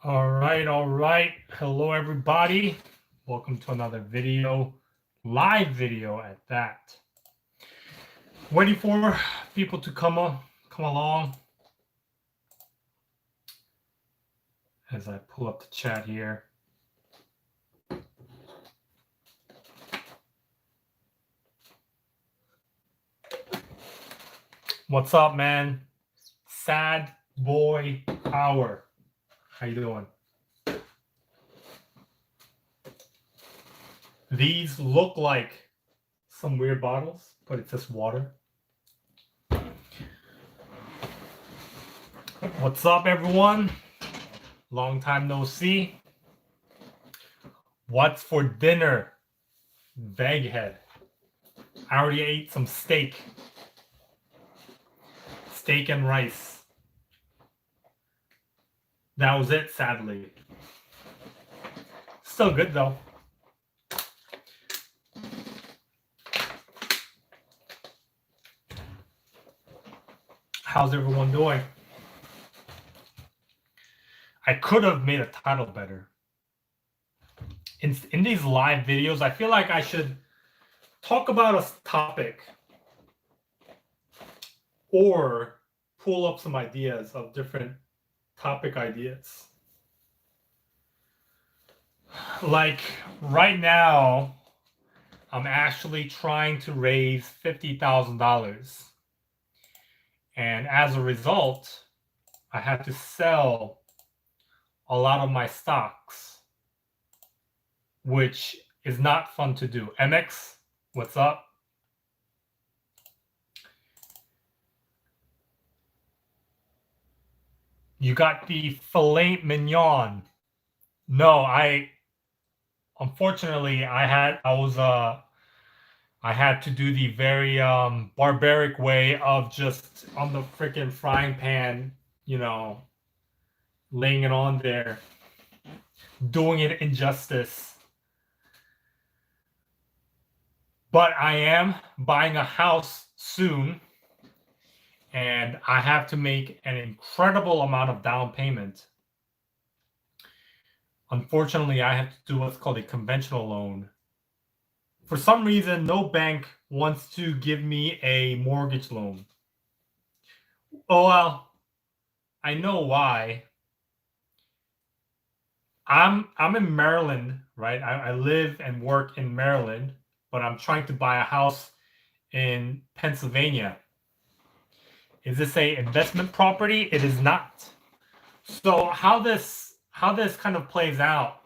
All right. Hello, everybody. Welcome to another video, live video at that. Waiting for people to come along as I pull up the chat here. What's up, man? Sad boy power. How you doing? These look like some weird bottles, but it's just water. What's up, everyone? Long time no see. What's for dinner? Veghead. I already ate some steak. Steak and rice. That was it, sadly. Still good, though. How's everyone doing? I could have made a title better. In these live videos, I feel like I should talk about a topic or pull up some ideas of different topic ideas. Like right now, I'm actually trying to raise $50,000. And as a result, I had to sell a lot of my stocks, which is not fun to do. MX, what's up? You got the filet mignon. No, unfortunately I had to do the very barbaric way of just on the freaking frying pan, laying it on there, doing it injustice. But I am buying a house soon, and I have to make an incredible amount of down payment. Unfortunately, I have to do what's called a conventional loan. For some reason, no bank wants to give me a mortgage loan. Oh, well, I know why. I'm in Maryland, right? I live and work in Maryland, but I'm trying to buy a house in Pennsylvania. Is this a investment property? It is not. So how this kind of plays out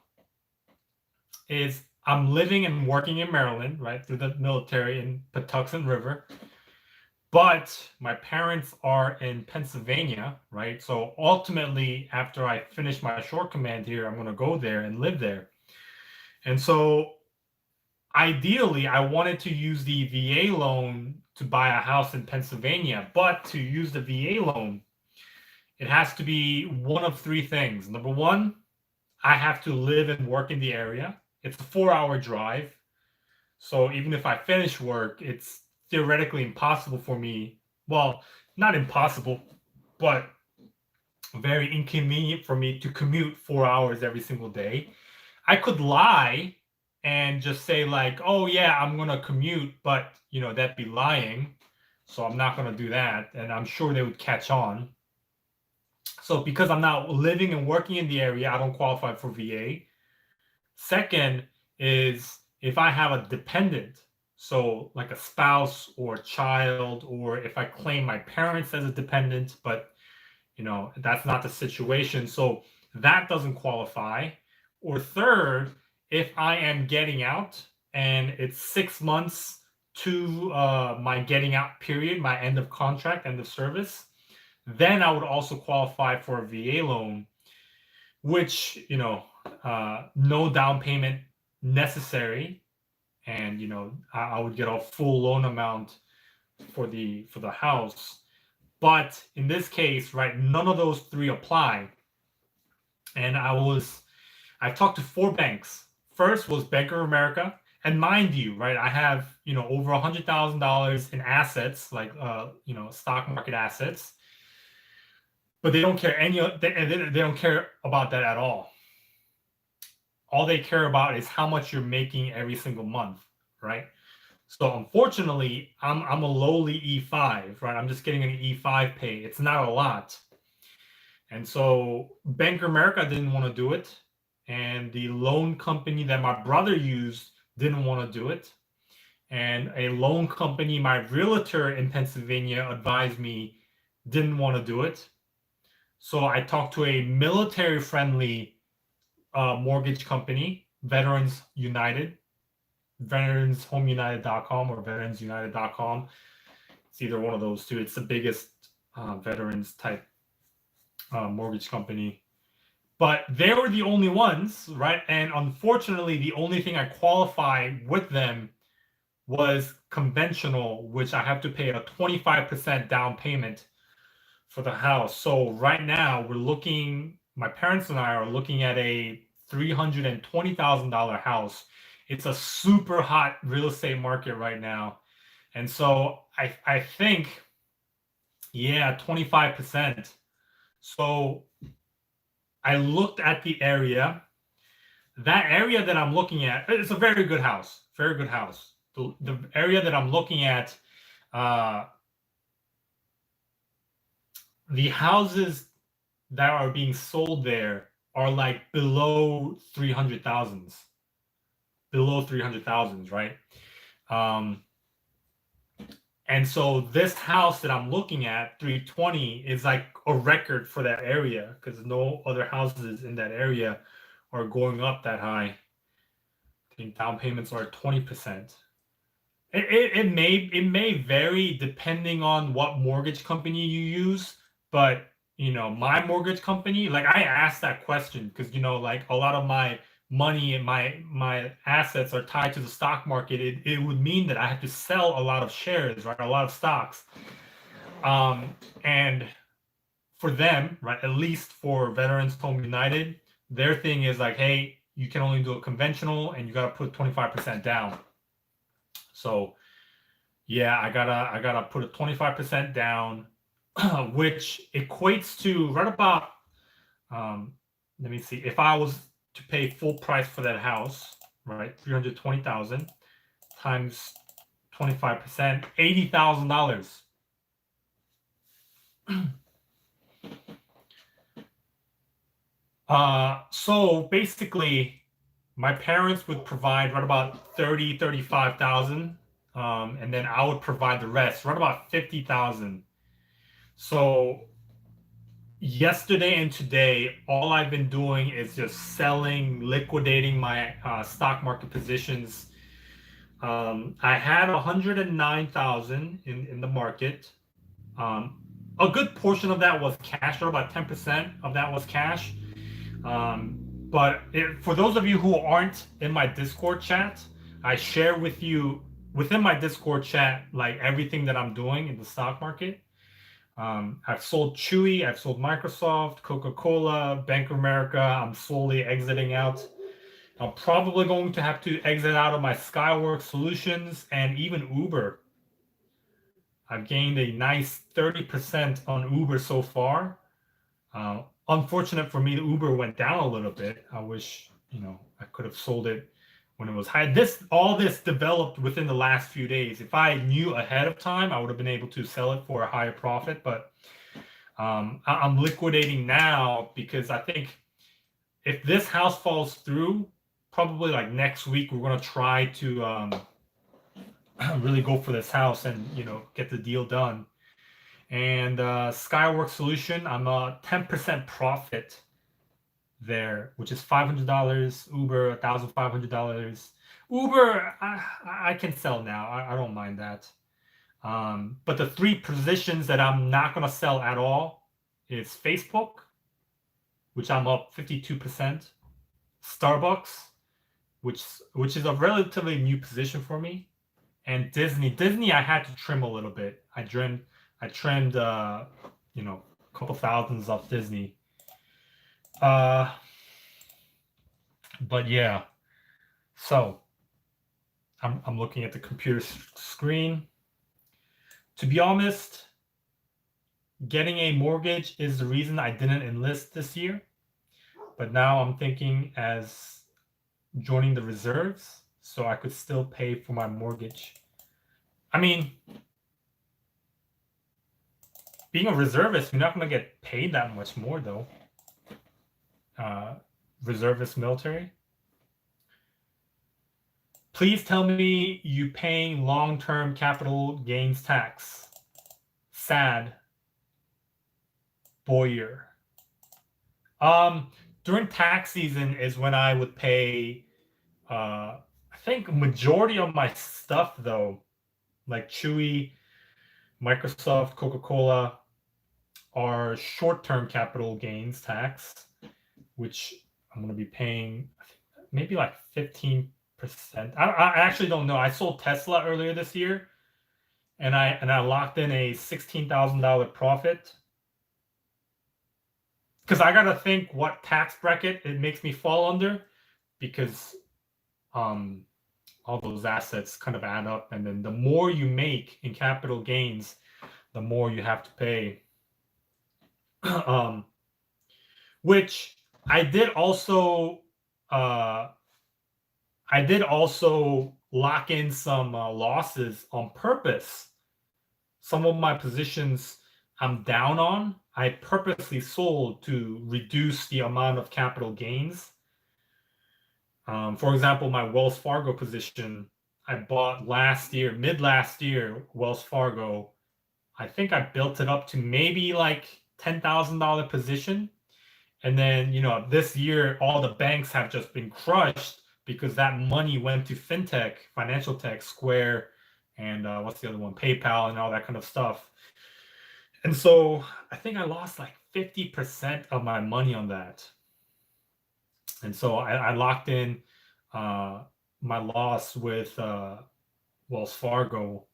is I'm living and working in Maryland, right, through the military in Patuxent River. But my parents are in Pennsylvania, right? So ultimately, after I finish my short command here, I'm going to go there and live there. And so ideally, I wanted to use the VA loan to buy a house in Pennsylvania. But to use the VA loan, it has to be one of three things. Number one, I have to live and work in the area. It's a 4-hour drive. So even if I finish work, it's theoretically impossible for me. Well, not impossible, but very inconvenient for me to commute 4 hours every single day. I could lie and just say like, oh yeah, I'm going to commute, but that'd be lying. So I'm not going to do that. And I'm sure they would catch on. So because I'm not living and working in the area, I don't qualify for VA. Second is if I have a dependent, so like a spouse or a child, or if I claim my parents as a dependent, but that's not the situation, so that doesn't qualify. Or third, if I am getting out and it's 6 months to my getting out period, my end of contract, end of service, then I would also qualify for a VA loan, which no down payment necessary, and I would get a full loan amount for the house. But in this case, right, none of those three apply. And I talked to 4 banks. First was Bank of America, and mind you, right, I have over $100,000 in assets, like stock market assets. but they don't care they don't care about that at all. All they care about is how much you're making every single month, right? So unfortunately, I'm a lowly E5, right? I'm just getting an E5 pay. It's not a lot. And so Bank of America didn't want to do it. And the loan company that my brother used didn't want to do it. And a loan company my realtor in Pennsylvania advised me didn't want to do it. So I talked to a military-friendly mortgage company, Veterans United, veteranshomeunited.com or veteransunited.com. It's either one of those two. It's the biggest veterans type mortgage company. But they were the only ones, right? And unfortunately, the only thing I qualify with them was conventional, which I have to pay a 25% down payment for the house. So right now we're looking, my parents and I are looking at a $320,000 house. It's a super hot real estate market right now. And so I think, yeah, 25%. So I looked at the area. That area that I'm looking at, it's a very good house, very good house. The area that I'm looking at, the houses that are being sold there are like below 300,000s, right? And so this house that I'm looking at, 320, is like a record for that area because no other houses in that area are going up that high. I think down payments are 20%. It may vary depending on what mortgage company you use, but my mortgage company, like I asked that question because like a lot of my money and my assets are tied to the stock market. It would mean that I have to sell a lot of shares, right? A lot of stocks. And for them, right, at least for Veterans Home United, their thing is like, hey, you can only do a conventional and you got to put 25% down. So yeah, I gotta put a 25% down, which equates to right about let me see, if I was to pay full price for that house, right, 320,000 times 25%, $80,000. So basically, my parents would provide right about 35,000, and then I would provide the rest, right about 50,000. So yesterday and today, all I've been doing is just selling, liquidating my stock market positions. I had 109,000 in the market. A good portion of that was cash, or about 10% of that was cash. But for those of you who aren't in my Discord chat, I share with you within my Discord chat like everything that I'm doing in the stock market. I've sold Chewy, I've sold Microsoft, Coca-Cola, Bank of America. I'm slowly exiting out. I'm probably going to have to exit out of my Skyworks Solutions and even Uber. I've gained a nice 30% on Uber so far. Unfortunate for me, the Uber went down a little bit. I wish, I could have sold it when it was high. All this developed within the last few days. If I knew ahead of time, I would have been able to sell it for a higher profit. But I'm liquidating now because I think if this house falls through, probably like next week, we're going to try to really go for this house and, get the deal done. And Skyworks Solution, I'm a 10% profit there, which is $500. Uber, $1,500. Uber, I can sell now. I don't mind that. But the three positions that I'm not going to sell at all is Facebook, which I'm up 52%. Starbucks, which is a relatively new position for me. And Disney, I had to trim a little bit. I trimmed, a couple thousands off Disney. But yeah, so I'm looking at the computer screen. To be honest, getting a mortgage is the reason I didn't enlist this year. But now I'm thinking as joining the reserves so I could still pay for my mortgage. I mean, being a reservist, you're not going to get paid that much more, though. Reservist military. Please tell me you paying long-term capital gains tax. Sad. Boyer. During tax season is when I would pay, I think majority of my stuff, though, like Chewy, Microsoft, Coca-Cola, are short-term capital gains tax, which I'm going to be paying maybe like 15%. I actually don't know. I sold Tesla earlier this year, and I locked in a $16,000 profit because I got to think what tax bracket it makes me fall under, because all those assets kind of add up, and then the more you make in capital gains, the more you have to pay. Which I did also lock in some losses on purpose. Some of my positions I'm down on, I purposely sold to reduce the amount of capital gains. For example, my Wells Fargo position, I bought mid last year, Wells Fargo. I think I built it up to maybe like $10,000 position. And then, this year, all the banks have just been crushed because that money went to fintech, financial tech, Square, and what's the other one? PayPal and all that kind of stuff. And so I think I lost like 50% of my money on that. And so I locked in my loss with Wells Fargo.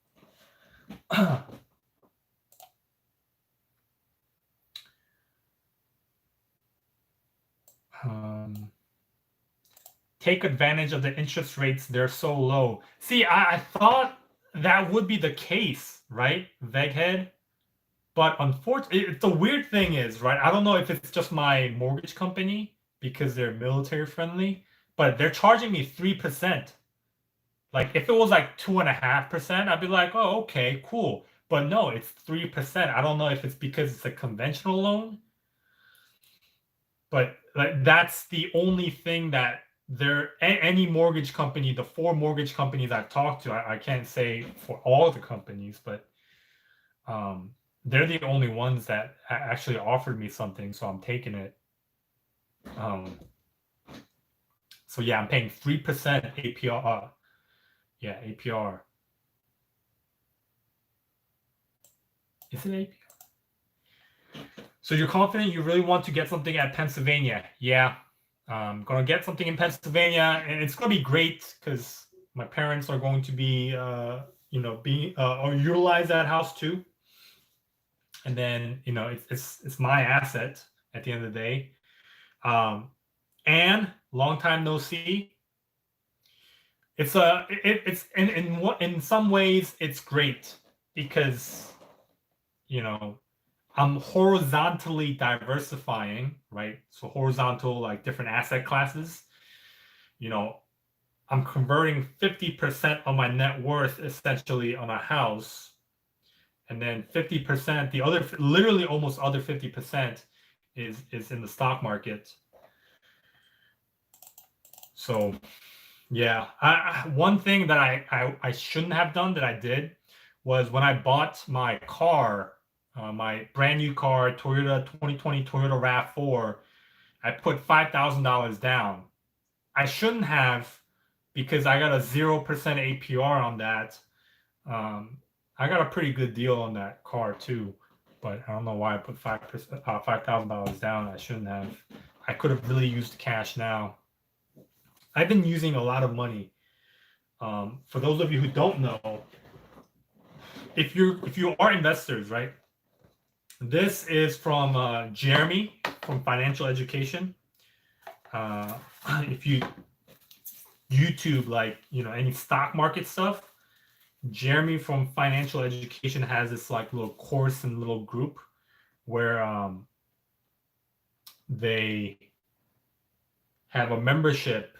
Take advantage of the interest rates, they're so low. See, I thought that would be the case, right, Veghead? But unfortunately, the weird thing is, right, I don't know if it's just my mortgage company because they're military friendly, but they're charging me 3%. Like, if it was like 2.5%, I'd be like, oh, okay, cool. But no, it's 3%. I don't know if it's because it's a conventional loan, but like that's the only thing that any mortgage company, the 4 mortgage companies I've talked to, I can't say for all the companies, but they're the only ones that actually offered me something, so I'm taking it. So yeah, I'm paying 3% APR. Yeah, APR. Is it APR? So you're confident you really want to get something at Pennsylvania? Yeah, I'm gonna get something in Pennsylvania, and it's gonna be great because my parents are going to be, or utilize that house too. And then it's my asset at the end of the day. And long time no see. It's in some ways it's great because I'm horizontally diversifying, right? So horizontal, like different asset classes. I'm converting 50% of my net worth essentially on a house, and then 50%, the other, literally almost other 50% is in the stock market. So yeah, one thing that I shouldn't have done that I did was when I bought my car, my brand new car, Toyota 2020 Toyota RAV4, I put $5,000 down. I shouldn't have, because I got a 0% APR on that. I got a pretty good deal on that car too, but I don't know why I put $5,000 down. I shouldn't have. I could have really used cash now. I've been using a lot of money. For those of you who don't know, if you are investors, right? This is from Jeremy from Financial Education. If you YouTube any stock market stuff, Jeremy from Financial Education has this like little course and little group where they have a membership,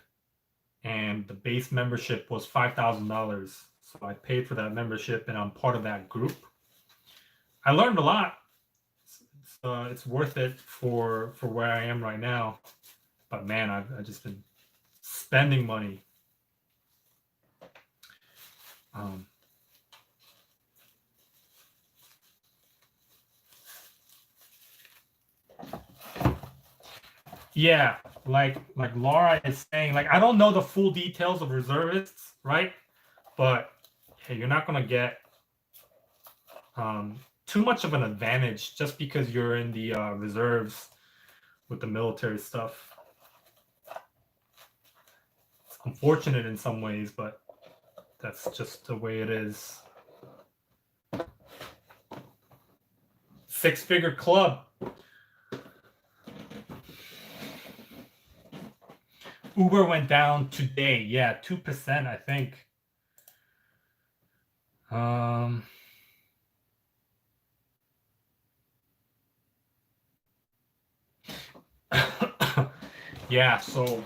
and the base membership was $5,000. So I paid for that membership, and I'm part of that group. I learned a lot. It's worth it for where I am right now. But man, I've just been spending money. Yeah, like Laura is saying, like, I don't know the full details of reservists, right? But hey, you're not gonna get too much of an advantage just because you're in the reserves with the military stuff. It's unfortunate in some ways, but that's just the way it is. Six-figure club. Uber went down today. Yeah, 2%, I think. Yeah, so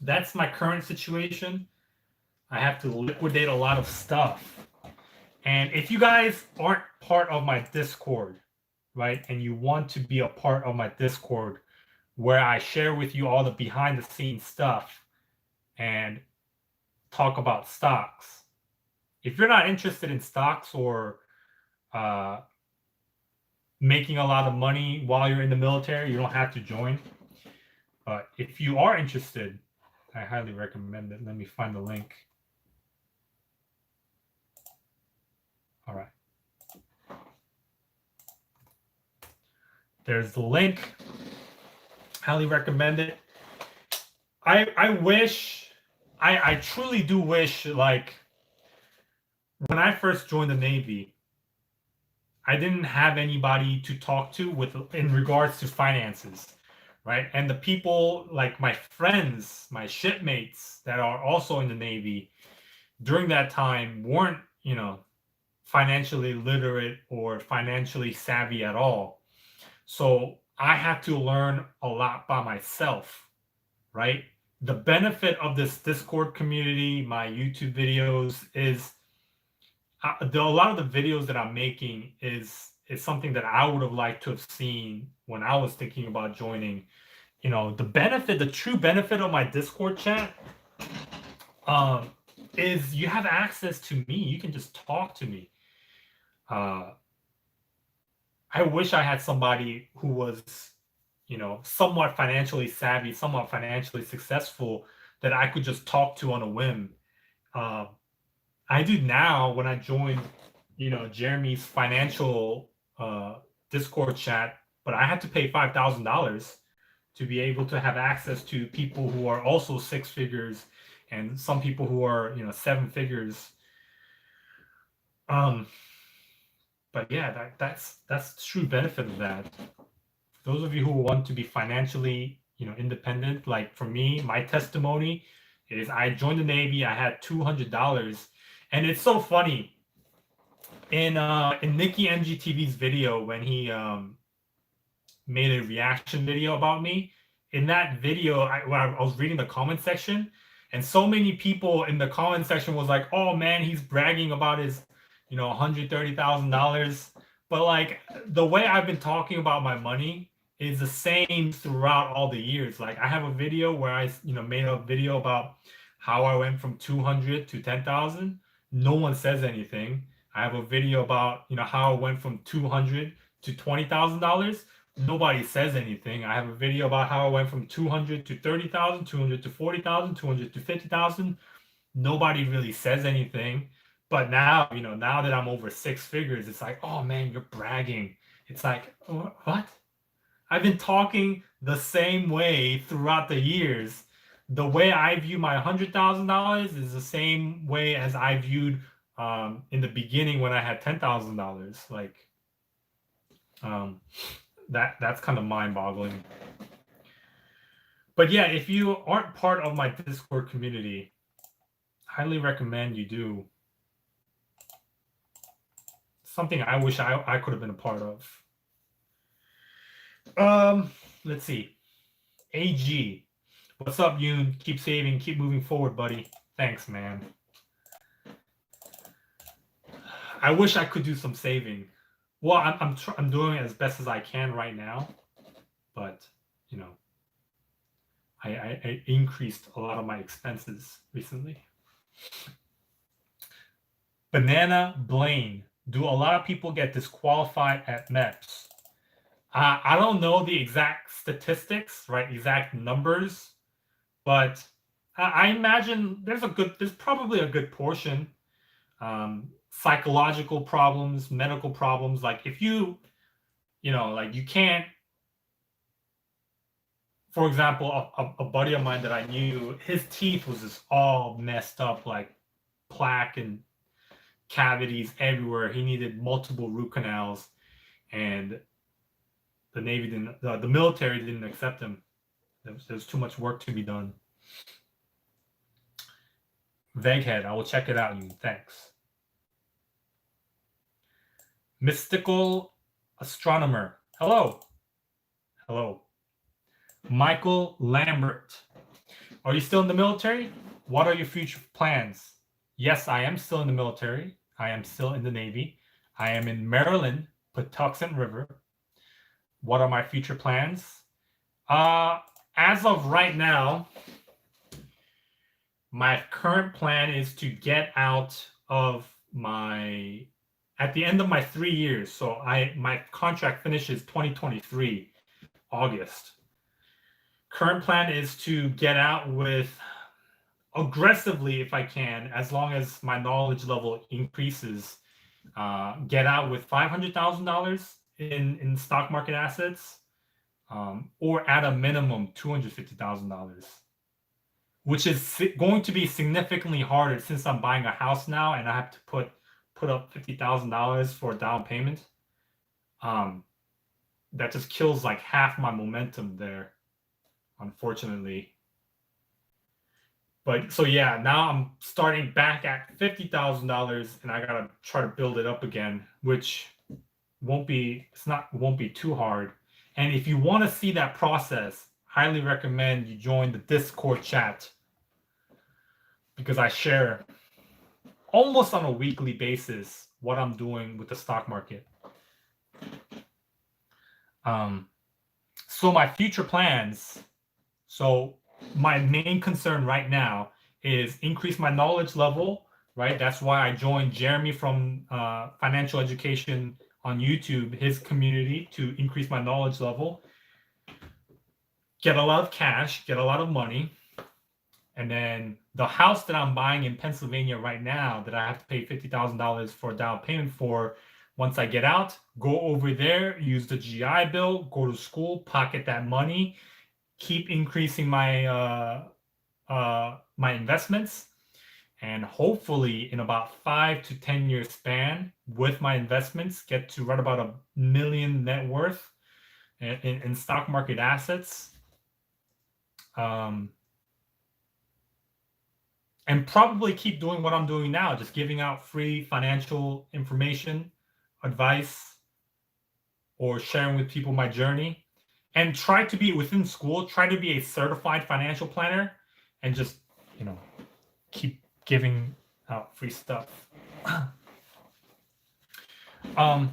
that's my current situation. I have to liquidate a lot of stuff. And if you guys aren't part of my Discord, right, and you want to be a part of my Discord, where I share with you all the behind the scenes stuff and talk about stocks. If you're not interested in stocks or making a lot of money while you're in the military, you don't have to join. But if you are interested, I highly recommend it. Let me find the link. All right. There's the link. Highly recommend it. I wish, I truly do wish, like, when I first joined the Navy, I didn't have anybody to talk to in regards to finances, right? And the people, like my friends, my shipmates that are also in the Navy during that time weren't, financially literate or financially savvy at all. So I had to learn a lot by myself, right? The benefit of this Discord community, my YouTube videos, is a lot of the videos that I'm making is something that I would have liked to have seen when I was thinking about joining. The true benefit of my Discord chat is you have access to me. You can just talk to me. I wish I had somebody who was, somewhat financially savvy, somewhat financially successful that I could just talk to on a whim. I do now when I joined, Jeremy's financial Discord chat, but I had to pay $5,000 to be able to have access to people who are also six figures and some people who are, seven figures. But yeah, that's the true benefit of that. For those of you who want to be financially, independent, like for me, my testimony is I joined the Navy. I had $200, and it's so funny. In Nikki MGTV's video when he made a reaction video about me, in that video, when I was reading the comment section, and so many people in the comment section was like, "Oh man, he's bragging about his, $130,000." But like the way I've been talking about my money is the same throughout all the years. Like I have a video where I, made a video about how I went from 200 to 10,000. No one says anything. I have a video about, how I went from 200 to $20,000. Nobody says anything. I have a video about how I went from 200 to 30,000, 200 to 40,000, 200 to 50,000. Nobody really says anything. But now, now that I'm over six figures, it's like, oh man, you're bragging. It's like, what? I've been talking the same way throughout the years. The way I view my $100,000 is the same way as I viewed in the beginning when I had $10,000. Like, that's kind of mind-boggling. But yeah, if you aren't part of my Discord community, highly recommend you do. Something I wish I could have been a part of. Let's see. AG. What's up, Yoon? Keep saving, keep moving forward, buddy. Thanks, man. I wish I could do some saving. Well, I'm doing it as best as I can right now, but you know, I increased a lot of my expenses recently. Banana Blaine. Do a lot of people get disqualified at MEPS? I don't know the exact statistics, right? Exact numbers, but I imagine there's probably a good portion. Psychological problems, medical problems. Like if you like you can't. For example, a buddy of mine that I knew, his teeth was just all messed up, like plaque and cavities everywhere. He needed multiple root canals, and the Navy didn't, the military didn't accept him. There's too much work to be done. Veghead, I will check it out, you. Thanks. Mystical Astronomer. Hello. Hello. Michael Lambert. Are you still in the military? What are your future plans? Yes, I am still in the military. I am still in the Navy. I am in Maryland, Patuxent River. What are my future plans? As of right now, my current plan is to get out of at the end of my 3 years. So my contract finishes 2023, August. Current plan is to get out with aggressively, if I can, as long as my knowledge level increases, get out with $500,000 in stock market assets, or at a minimum $250,000, which is going to be significantly harder since I'm buying a house now and I have to put up $50,000 for a down payment. That just kills like half my momentum there, unfortunately. But so yeah, now I'm starting back at $50,000 and I gotta try to build it up again, which won't be too hard. And if you want to see that process, highly recommend you join the Discord chat, because I share almost on a weekly basis what I'm doing with the stock market. So my future plans. So my main concern right now is increase my knowledge level, right? That's why I joined Jeremy from Financial Education on YouTube, his community, to increase my knowledge level, get a lot of cash, get a lot of money. And then the house that I'm buying in Pennsylvania right now that I have to pay $50,000 for a down payment for, once I get out, go over there, use the GI Bill, go to school, pocket that money, keep increasing my my investments, and hopefully in about 5 to 10 year span with my investments get to right about $1 million net worth in stock market assets. And probably keep doing what I'm doing now, just giving out free financial information, advice, or sharing with people my journey. And try to be within school, try to be a certified financial planner, and just, keep giving out free stuff. Let's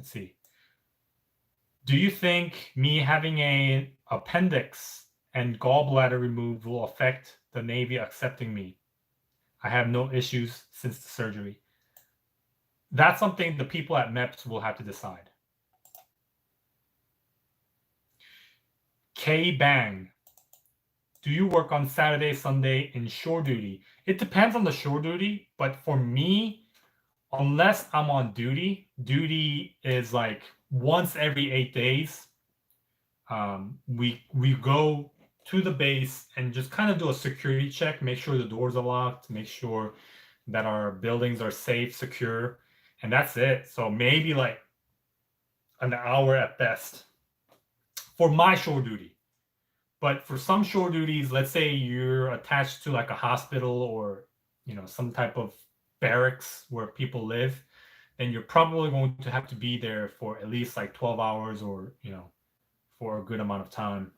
see. Do you think me having an appendix and gallbladder removed will affect the Navy accepting me? I have no issues since the surgery. That's something the people at MEPS will have to decide. K Bang. Do you work on Saturday, Sunday in shore duty? It depends on the shore duty, but for me, unless I'm on duty is like once every 8 days. We go to the base and just kind of do a security check, make sure the doors are locked, make sure that our buildings are safe, secure, and that's it. So maybe like an hour at best for my shore duty. But for some shore duties, let's say you're attached to like a hospital or some type of barracks where people live, then you're probably going to have to be there for at least like 12 hours or, for a good amount of time.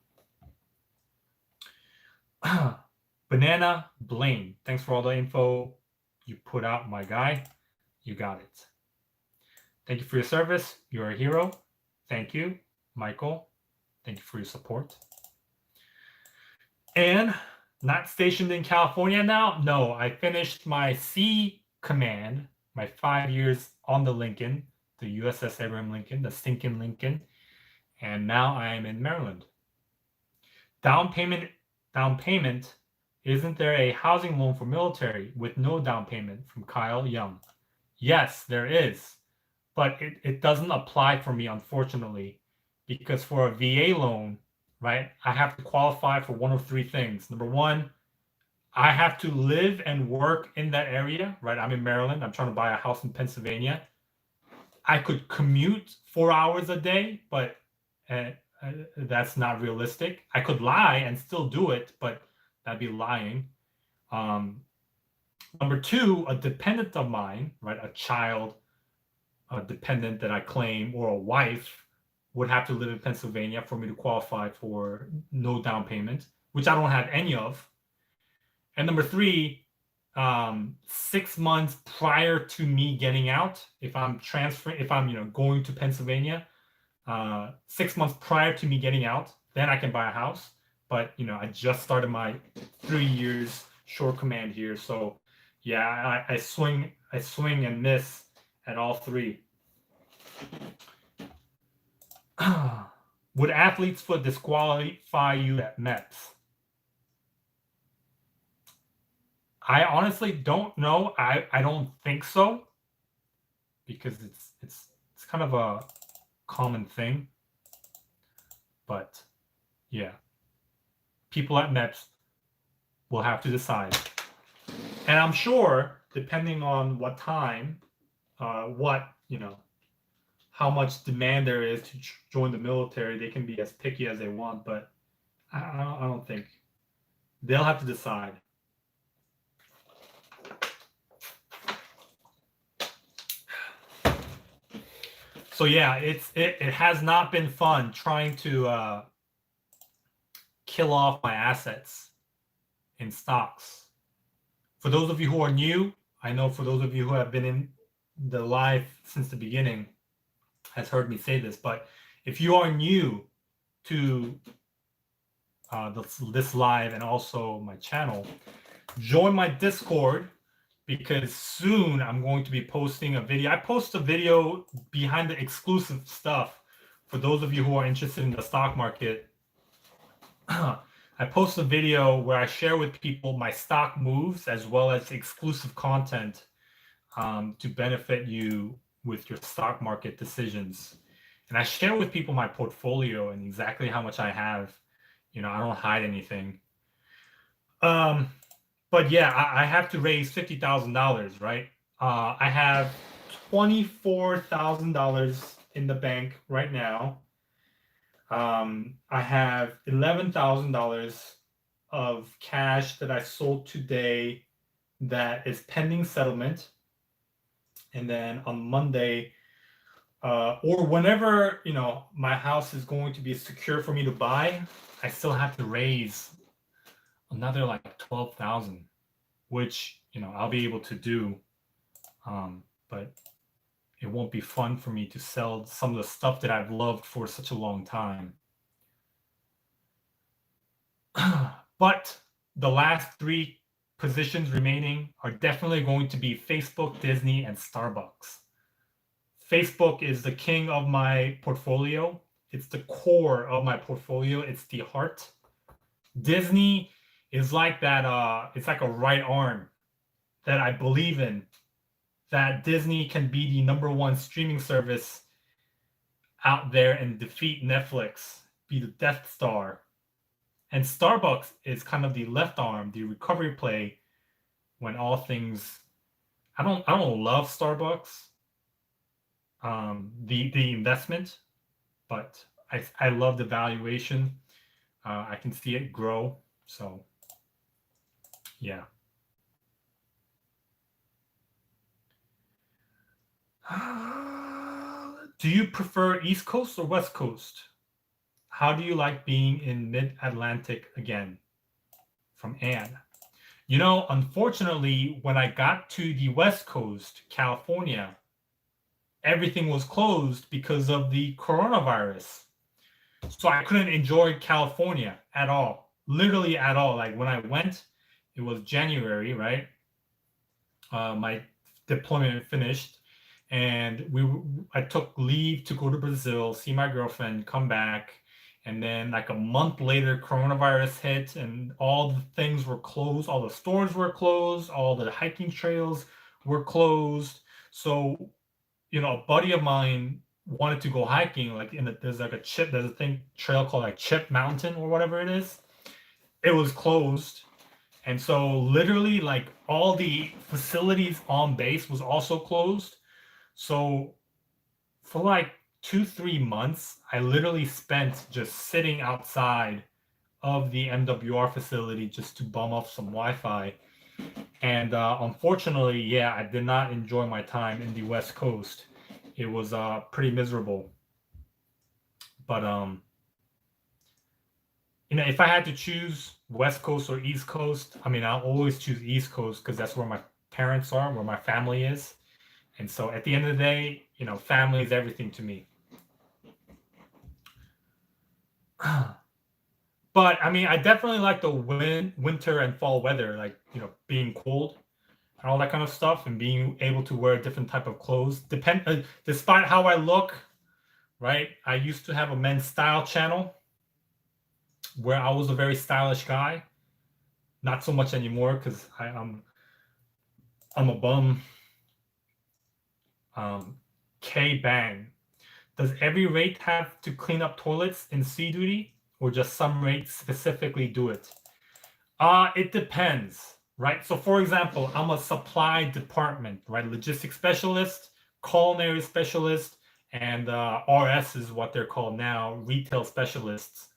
Banana Blaine, thanks for all the info you put out, my guy. You got it. Thank you for your service. You're a hero. Thank you, Michael. Thank you for your support. And not stationed in California now? No, I finished my C command, my 5 years on the Lincoln, the USS Abraham Lincoln, the stinking Lincoln, and now I am in Maryland. Down payment. Isn't there a housing loan for military with no down payment? From Kyle Young. Yes, there is, but it doesn't apply for me, unfortunately, because for a VA loan, right, I have to qualify for one of three things. Number one, I have to live and work in that area, right? I'm in Maryland. I'm trying to buy a house in Pennsylvania. I could commute 4 hours a day, but that's not realistic. I could lie and still do it, but that'd be lying. Number two, a dependent of mine, right, a child, a dependent that I claim, or a wife would have to live in Pennsylvania for me to qualify for no down payment, which I don't have any of. And number three, 6 months prior to me getting out, if I'm going to Pennsylvania, 6 months prior to me getting out, then I can buy a house. But I just started my 3 years short command here, so yeah, I swing and miss at all three. Would athlete's foot disqualify you at MEPS? I honestly don't know. I don't think so, because it's kind of a common thing. But yeah, people at MEPS will have to decide. And I'm sure, depending on what time, how much demand there is to join the military, they can be as picky as they want. But I don't think they'll have to decide. So yeah, it has not been fun trying to kill off my assets in stocks. For those of you who are new, I know for those of you who have been in the live since the beginning has heard me say this, but if you are new to this live and also my channel, join my Discord, because soon I'm going to be posting a video. I post a video behind the exclusive stuff for those of you who are interested in the stock market. I post a video where I share with people my stock moves as well as exclusive content to benefit you with your stock market decisions. And I share with people my portfolio and exactly how much I have. I don't hide anything. But yeah, I have to raise $50,000, right? I have $24,000 in the bank right now. I have $11,000 of cash that I sold today that is pending settlement. And then on Monday, or whenever my house is going to be secure for me to buy, I still have to raise another like 12,000, which I'll be able to do, but it won't be fun for me to sell some of the stuff that I've loved for such a long time. But the last three positions remaining are definitely going to be Facebook, Disney, and Starbucks. Facebook is the king of my portfolio. It's the core of my portfolio. It's the heart. Disney is like that. It's like a right arm that I believe in. That Disney can be the #1 streaming service out there and defeat Netflix, be the Death Star. And Starbucks is kind of the left arm, the recovery play when all things. I don't love Starbucks, the investment, but I love the valuation. I can see it grow. So yeah. Do you prefer East Coast or West Coast? How do you like being in Mid-Atlantic again? From Anne. You know, unfortunately, when I got to the West Coast, California, everything was closed because of the coronavirus. So I couldn't enjoy California at all. Literally at all. Like when I went, it was January, right? My deployment finished, and I took leave to go to Brazil, see my girlfriend, come back, and then like a month later, coronavirus hit, and all the things were closed. All the stores were closed. All the hiking trails were closed. So, you know, a buddy of mine wanted to go hiking, like there's like there's a thing trail called like Chip Mountain or whatever it is. It was closed. And so literally like all the facilities on base was also closed. So for like 2-3 months, I literally spent just sitting outside of the MWR facility just to bum up some Wi-Fi. And unfortunately, yeah, I did not enjoy my time in the West Coast. It was pretty miserable. But you know, if I had to choose West Coast or East Coast, I mean, I'll always choose East Coast because that's where my parents are, where my family is. And so at the end of the day, you know, family is everything to me. But I mean, I definitely like the winter and fall weather, like, you know, being cold and all that kind of stuff, and being able to wear different type of clothes. Despite how I look, right? I used to have a men's style channel where I was a very stylish guy. Not so much anymore because I'm a bum. K Bang. Does every rate have to clean up toilets in sea duty, or just some rates specifically do it? It depends, right? So, for example, I'm a supply department, right? Logistics specialist, culinary specialist, and RS is what they're called now, retail specialists.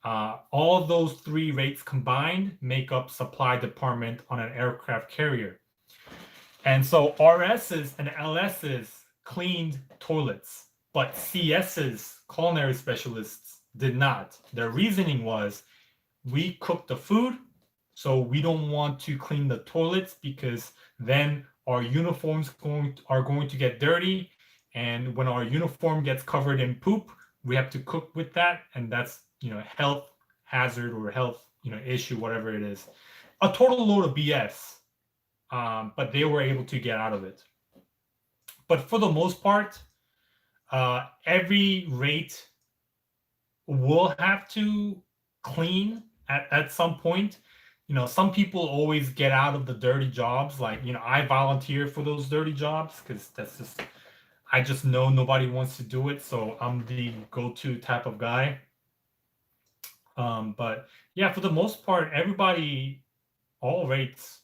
All of those three rates combined make up supply department on an aircraft carrier. And so RSs and LSs cleaned toilets, but CSs, culinary specialists, did not. Their reasoning was, we cook the food, so we don't want to clean the toilets because then our uniforms are going to get dirty, and when our uniform gets covered in poop, we have to cook with that, and that's, you know, health hazard or health, you know, issue, whatever it is. A total load of BS. But they were able to get out of it. But for the most part, every rate will have to clean at some point. You know, some people always get out of the dirty jobs. Like, you know, I volunteer for those dirty jobs because that's just, I just know nobody wants to do it. So I'm the go-to type of guy. But yeah, for the most part, everybody, all rates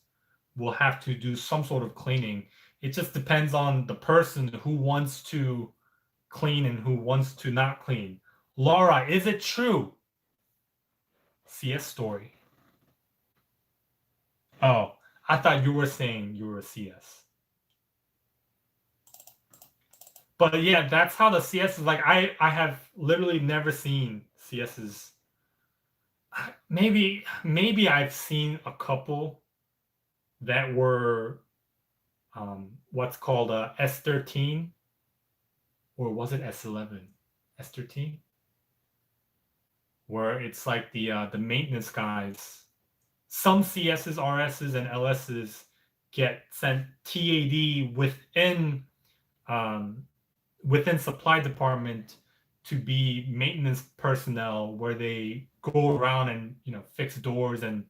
will have to do some sort of cleaning. It just depends on the person who wants to clean and who wants to not clean. Laura, is it true? CS story. Oh, I thought you were saying you were a CS. But yeah, that's how the CS is. Like, I have literally never seen CS's. Maybe I've seen a couple that were what's called a S13, or was it S11? S13, where it's like the maintenance guys. Some CSs, RSs, and LSs get sent TAD within supply department to be maintenance personnel, where they go around and, you know, fix doors and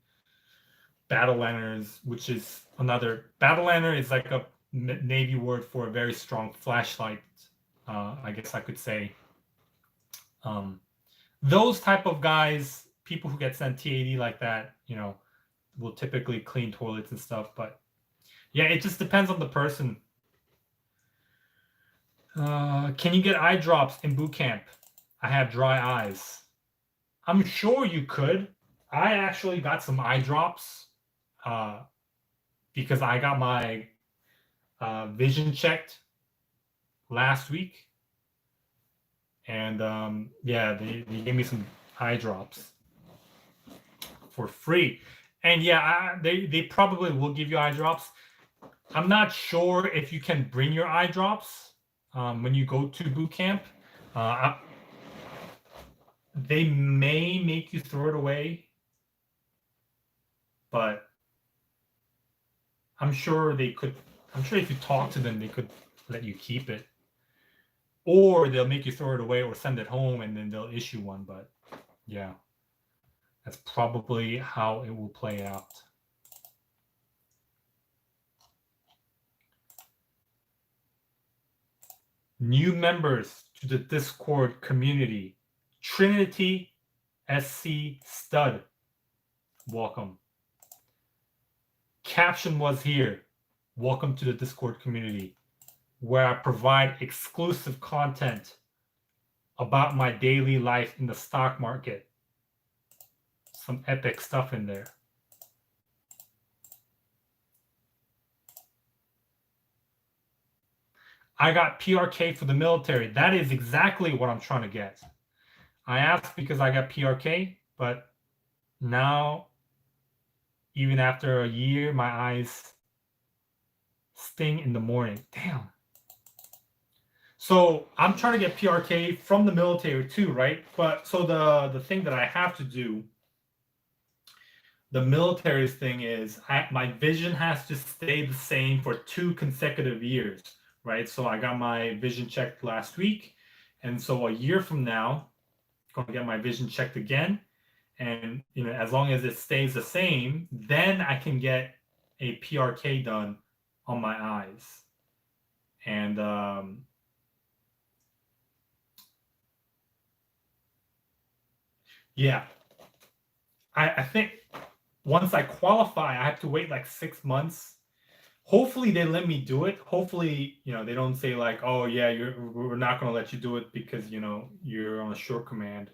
battle lanterners, which is another, battle lantern is like a Navy word for a very strong flashlight, I guess I could say. Those type of guys, people who get sent TAD like that, you know, will typically clean toilets and stuff. But yeah, it just depends on the person. Can you get eye drops in boot camp? I have dry eyes. I'm sure you could. I actually got some eye drops because I got my vision checked last week, and yeah, they gave me some eye drops for free. And yeah, they probably will give you eye drops. I'm not sure if you can bring your eye drops when you go to boot camp. They may make you throw it away, but I'm sure they could. I'm sure if you talk to them, they could let you keep it, or they'll make you throw it away or send it home, and then they'll issue one. But yeah, that's probably how it will play out. New members to the Discord community. Trinity SC Stud. Welcome. Caption was here. Welcome to the Discord community, where I provide exclusive content about my daily life in the stock market. Some epic stuff in there. I got PRK for the military. That is exactly what I'm trying to get. I asked because I got PRK, but now, even after a year, my eyes sting in the morning. Damn. So I'm trying to get PRK from the military too, right? But so the thing that I have to do, the military thing is my vision has to stay the same for 2 consecutive years, right? So I got my vision checked last week, and so a year from now, I'm going to get my vision checked again, and as long as it stays the same, then I can get a PRK done on my eyes. And yeah, I think once I qualify, I have to wait like 6 months. Hopefully they let me do it. Hopefully, they don't say like, oh yeah, we're not going to let you do it because, you're on a short command.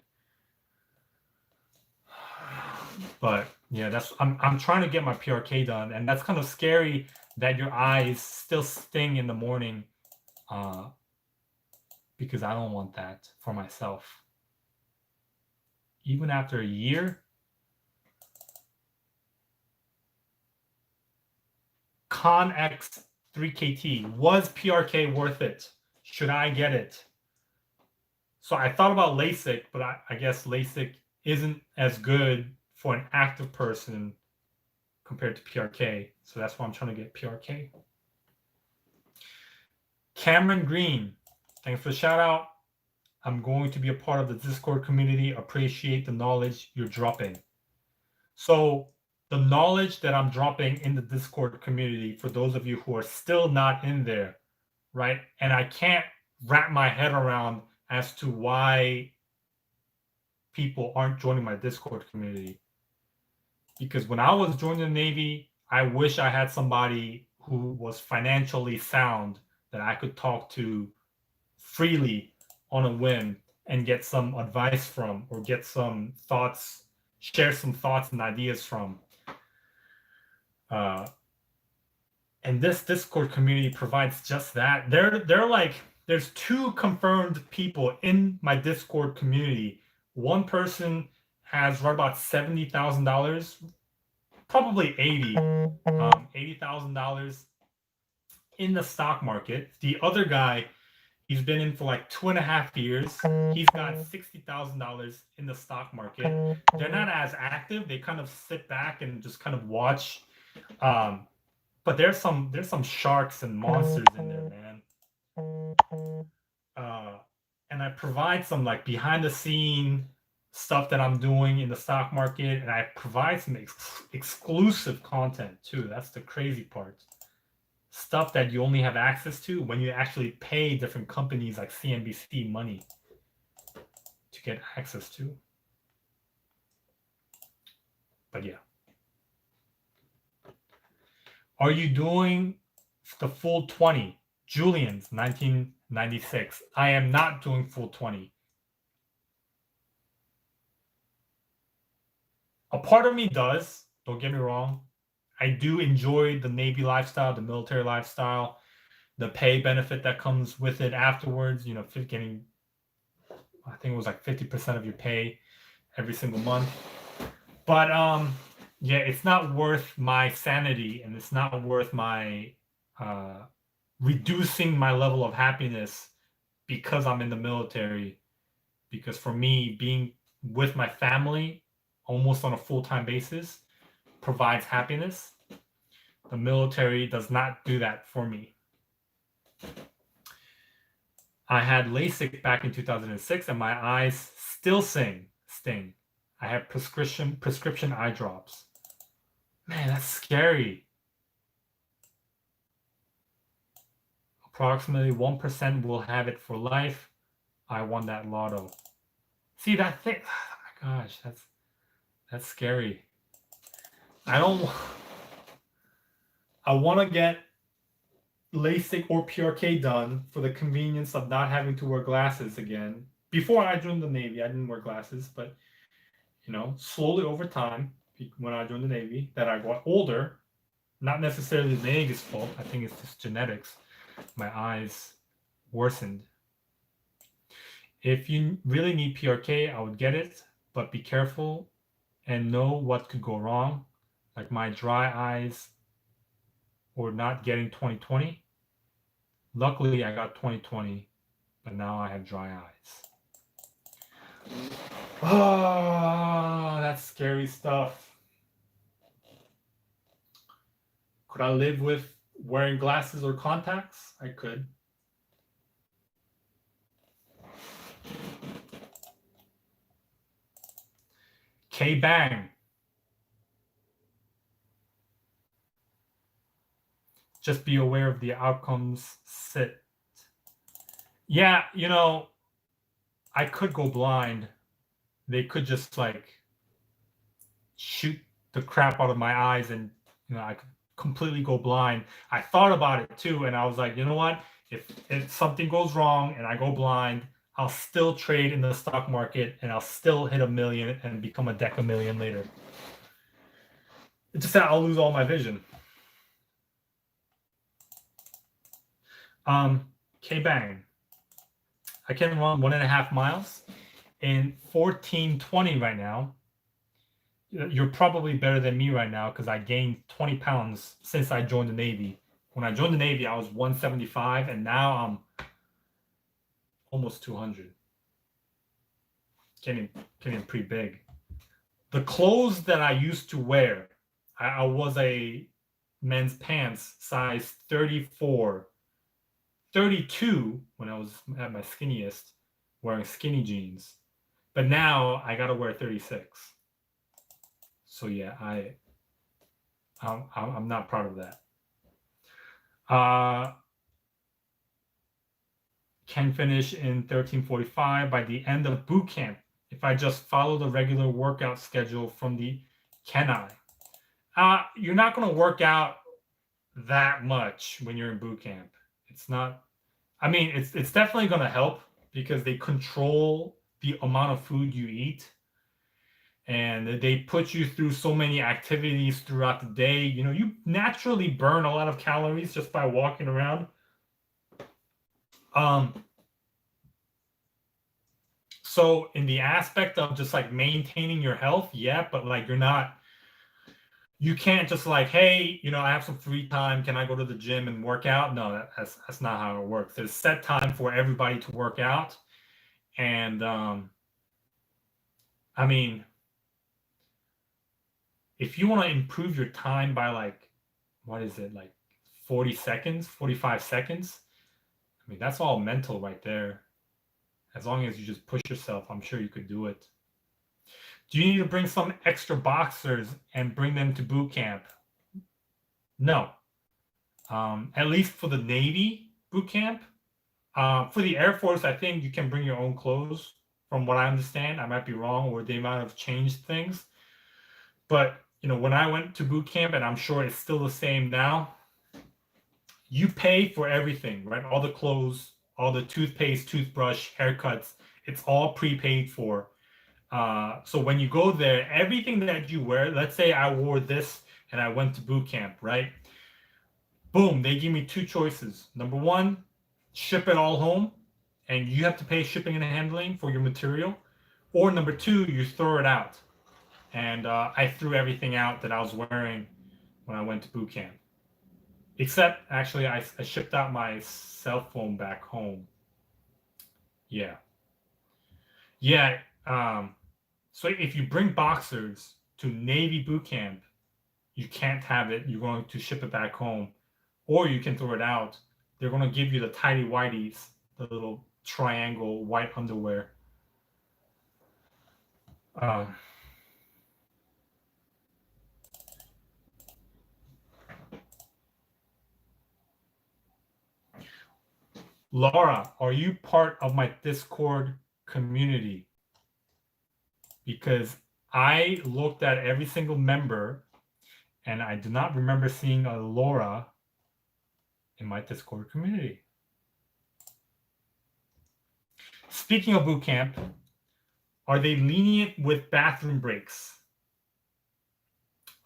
But yeah, I'm trying to get my PRK done, and that's kind of scary that your eyes still sting in the morning, because I don't want that for myself. Even after a year. ConX 3KT, was PRK worth it? Should I get it? So I thought about LASIK, but I guess LASIK isn't as good for an active person compared to PRK. So that's why I'm trying to get PRK. Cameron Green, thanks for the shout out. I'm going to be a part of the Discord community. Appreciate the knowledge you're dropping. So the knowledge that I'm dropping in the Discord community, for those of you who are still not in there, right? And I can't wrap my head around as to why people aren't joining my Discord community. Because when I was joining the Navy, I wish I had somebody who was financially sound that I could talk to freely on a whim and get some advice from, or get some thoughts, share some thoughts and ideas from. And this Discord community provides just that. They're like, there's 2 confirmed people in my Discord community. One person has right about $70,000, probably $80,000 in the stock market. The other guy, he's been in for like 2.5 years. He's got $60,000 in the stock market. They're not as active. They kind of sit back and just kind of watch. But there's some sharks and monsters in there, man. And I provide some like behind the scene stuff that I'm doing in the stock market, and I provide some exclusive content too. That's the crazy part. Stuff that you only have access to when you actually pay different companies like CNBC money to get access to. But yeah. Are you doing the full 20? Julian's 1996. I am not doing full 20. A part of me does, don't get me wrong. I do enjoy the Navy lifestyle, the military lifestyle. the pay benefit that comes with it afterwards, getting, I think it was like 50% of your pay every single month. But yeah, it's not worth my sanity, and it's not worth my reducing my level of happiness because I'm in the military. Because for me, being with my family almost on a full-time basis provides happiness. The military does not do that for me. I had LASIK back in 2006, and my eyes still sting. I have prescription eye drops. Man, that's scary. Approximately 1% will have it for life. I won that lotto. See that thing? Oh my gosh, that's scary. I want to get LASIK or PRK done for the convenience of not having to wear glasses again. Before I joined the Navy, I didn't wear glasses, but slowly over time, when I joined the Navy, that I got older, not necessarily the Navy's fault, I think it's just genetics, my eyes worsened. If you really need PRK, I would get it, but be careful and know what could go wrong. Like my dry eyes or not getting 20/20. Luckily, I got 20/20, but now I have dry eyes. Oh, that's scary stuff. Could I live with wearing glasses or contacts? I could. K-Bang. Just be aware of the outcomes. Sit. Yeah, I could go blind. They could just shoot the crap out of my eyes, and I could completely go blind. I thought about it too, and I was like, you know what? If something goes wrong and I go blind, I'll still trade in the stock market, and I'll still hit $1 million and become a decamillion later. It's just that I'll lose all my vision. K-Bang. I can run 1.5 miles in 14:20 right now. You're probably better than me right now because I gained 20 pounds since I joined the Navy. When I joined the Navy, I was 175, and now I'm almost 200. Getting pretty big. The clothes that I used to wear, I was a men's pants size 34, 32 when I was at my skinniest, wearing skinny jeans. But now I gotta wear 36. So yeah, I'm not proud of that. Can finish in 13:45 by the end of boot camp if I just follow the regular workout schedule from the. Can I? You're not going to work out that much when you're in boot camp. It's not. I mean, it's definitely going to help because they control the amount of food you eat, and they put you through so many activities throughout the day. You naturally burn a lot of calories just by walking around. So in the aspect of just maintaining your health, yeah, but you can't just hey, I have some free time. Can I go to the gym and work out? No, that's not how it works. There's set time for everybody to work out. And I mean, if you want to improve your time by what is it, 40 seconds, 45 seconds? I mean, that's all mental right there. As long as you just push yourself, I'm sure you could do it. Do you need to bring some extra boxers and bring them to boot camp? No. At least for the Navy boot camp. For the Air Force, I think you can bring your own clothes, from what I understand. I might be wrong, or they might have changed things. But, when I went to boot camp, and I'm sure it's still the same now, you pay for everything, right? All the clothes, all the toothpaste, toothbrush, haircuts, it's all prepaid for. So when you go there, everything that you wear, let's say I wore this and I went to boot camp, right? Boom, they give me two choices. Number one, ship it all home, and you have to pay shipping and handling for your material. Or number two, you throw it out. And I threw everything out that I was wearing when I went to boot camp. Except, actually, I shipped out my cell phone back home. Yeah. Yeah. So if you bring boxers to Navy boot camp, you can't have it. You're going to ship it back home. Or you can throw it out. They're going to give you the tidy whities, the little triangle white underwear. Um, Laura, are you part of my Discord community? Because I looked at every single member and I do not remember seeing a Laura in my Discord community. Speaking of boot camp, are they lenient with bathroom breaks?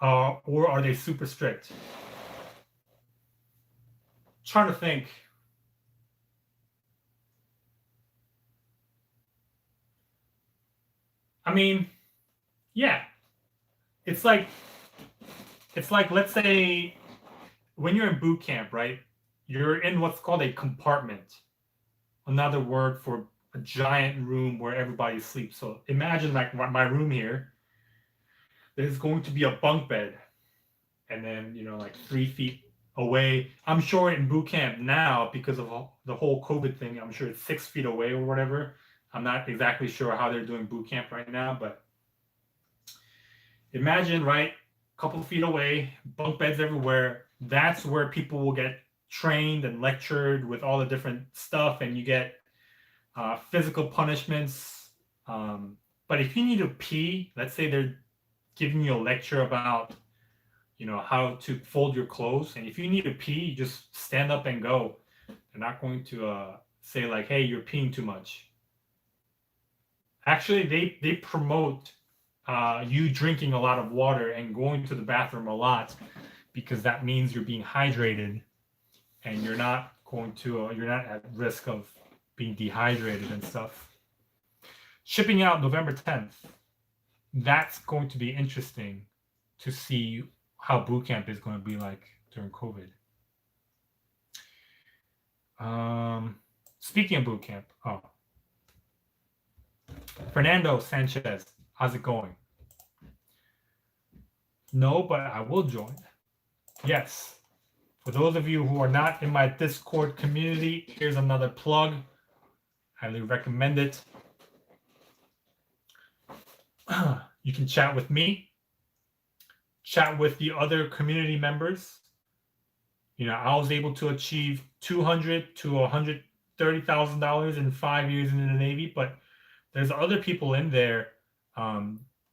Or are they super strict? Trying to think. I mean, yeah. It's like let's say when you're in boot camp, right? You're in what's called a compartment. Another word for a giant room where everybody sleeps. So imagine like my room here. There's going to be a bunk bed, and then like 3 feet away. I'm sure in boot camp now, because of the whole COVID thing, I'm sure it's 6 feet away or whatever. I'm not exactly sure how they're doing boot camp right now, but imagine, right, a couple of feet away, bunk beds everywhere. That's where people will get trained and lectured with all the different stuff, and you get physical punishments. But if you need to pee, let's say they're giving you a lecture about how to fold your clothes, and if you need to pee, you just stand up and go. They're not going to say like, hey, you're peeing too much. Actually, they promote you drinking a lot of water and going to the bathroom a lot, because that means you're being hydrated and you're not at risk of being dehydrated and stuff. Shipping out November 10th. That's going to be interesting to see how boot camp is going to be like during COVID. Speaking of boot camp, Fernando Sanchez, how's it going? No, but I will join. Yes. For those of you who are not in my Discord community, here's another plug. Highly recommend it. You can chat with me, chat with the other community members. I was able to achieve $200,000 to $130,000 in 5 years in the Navy, but there's other people in there.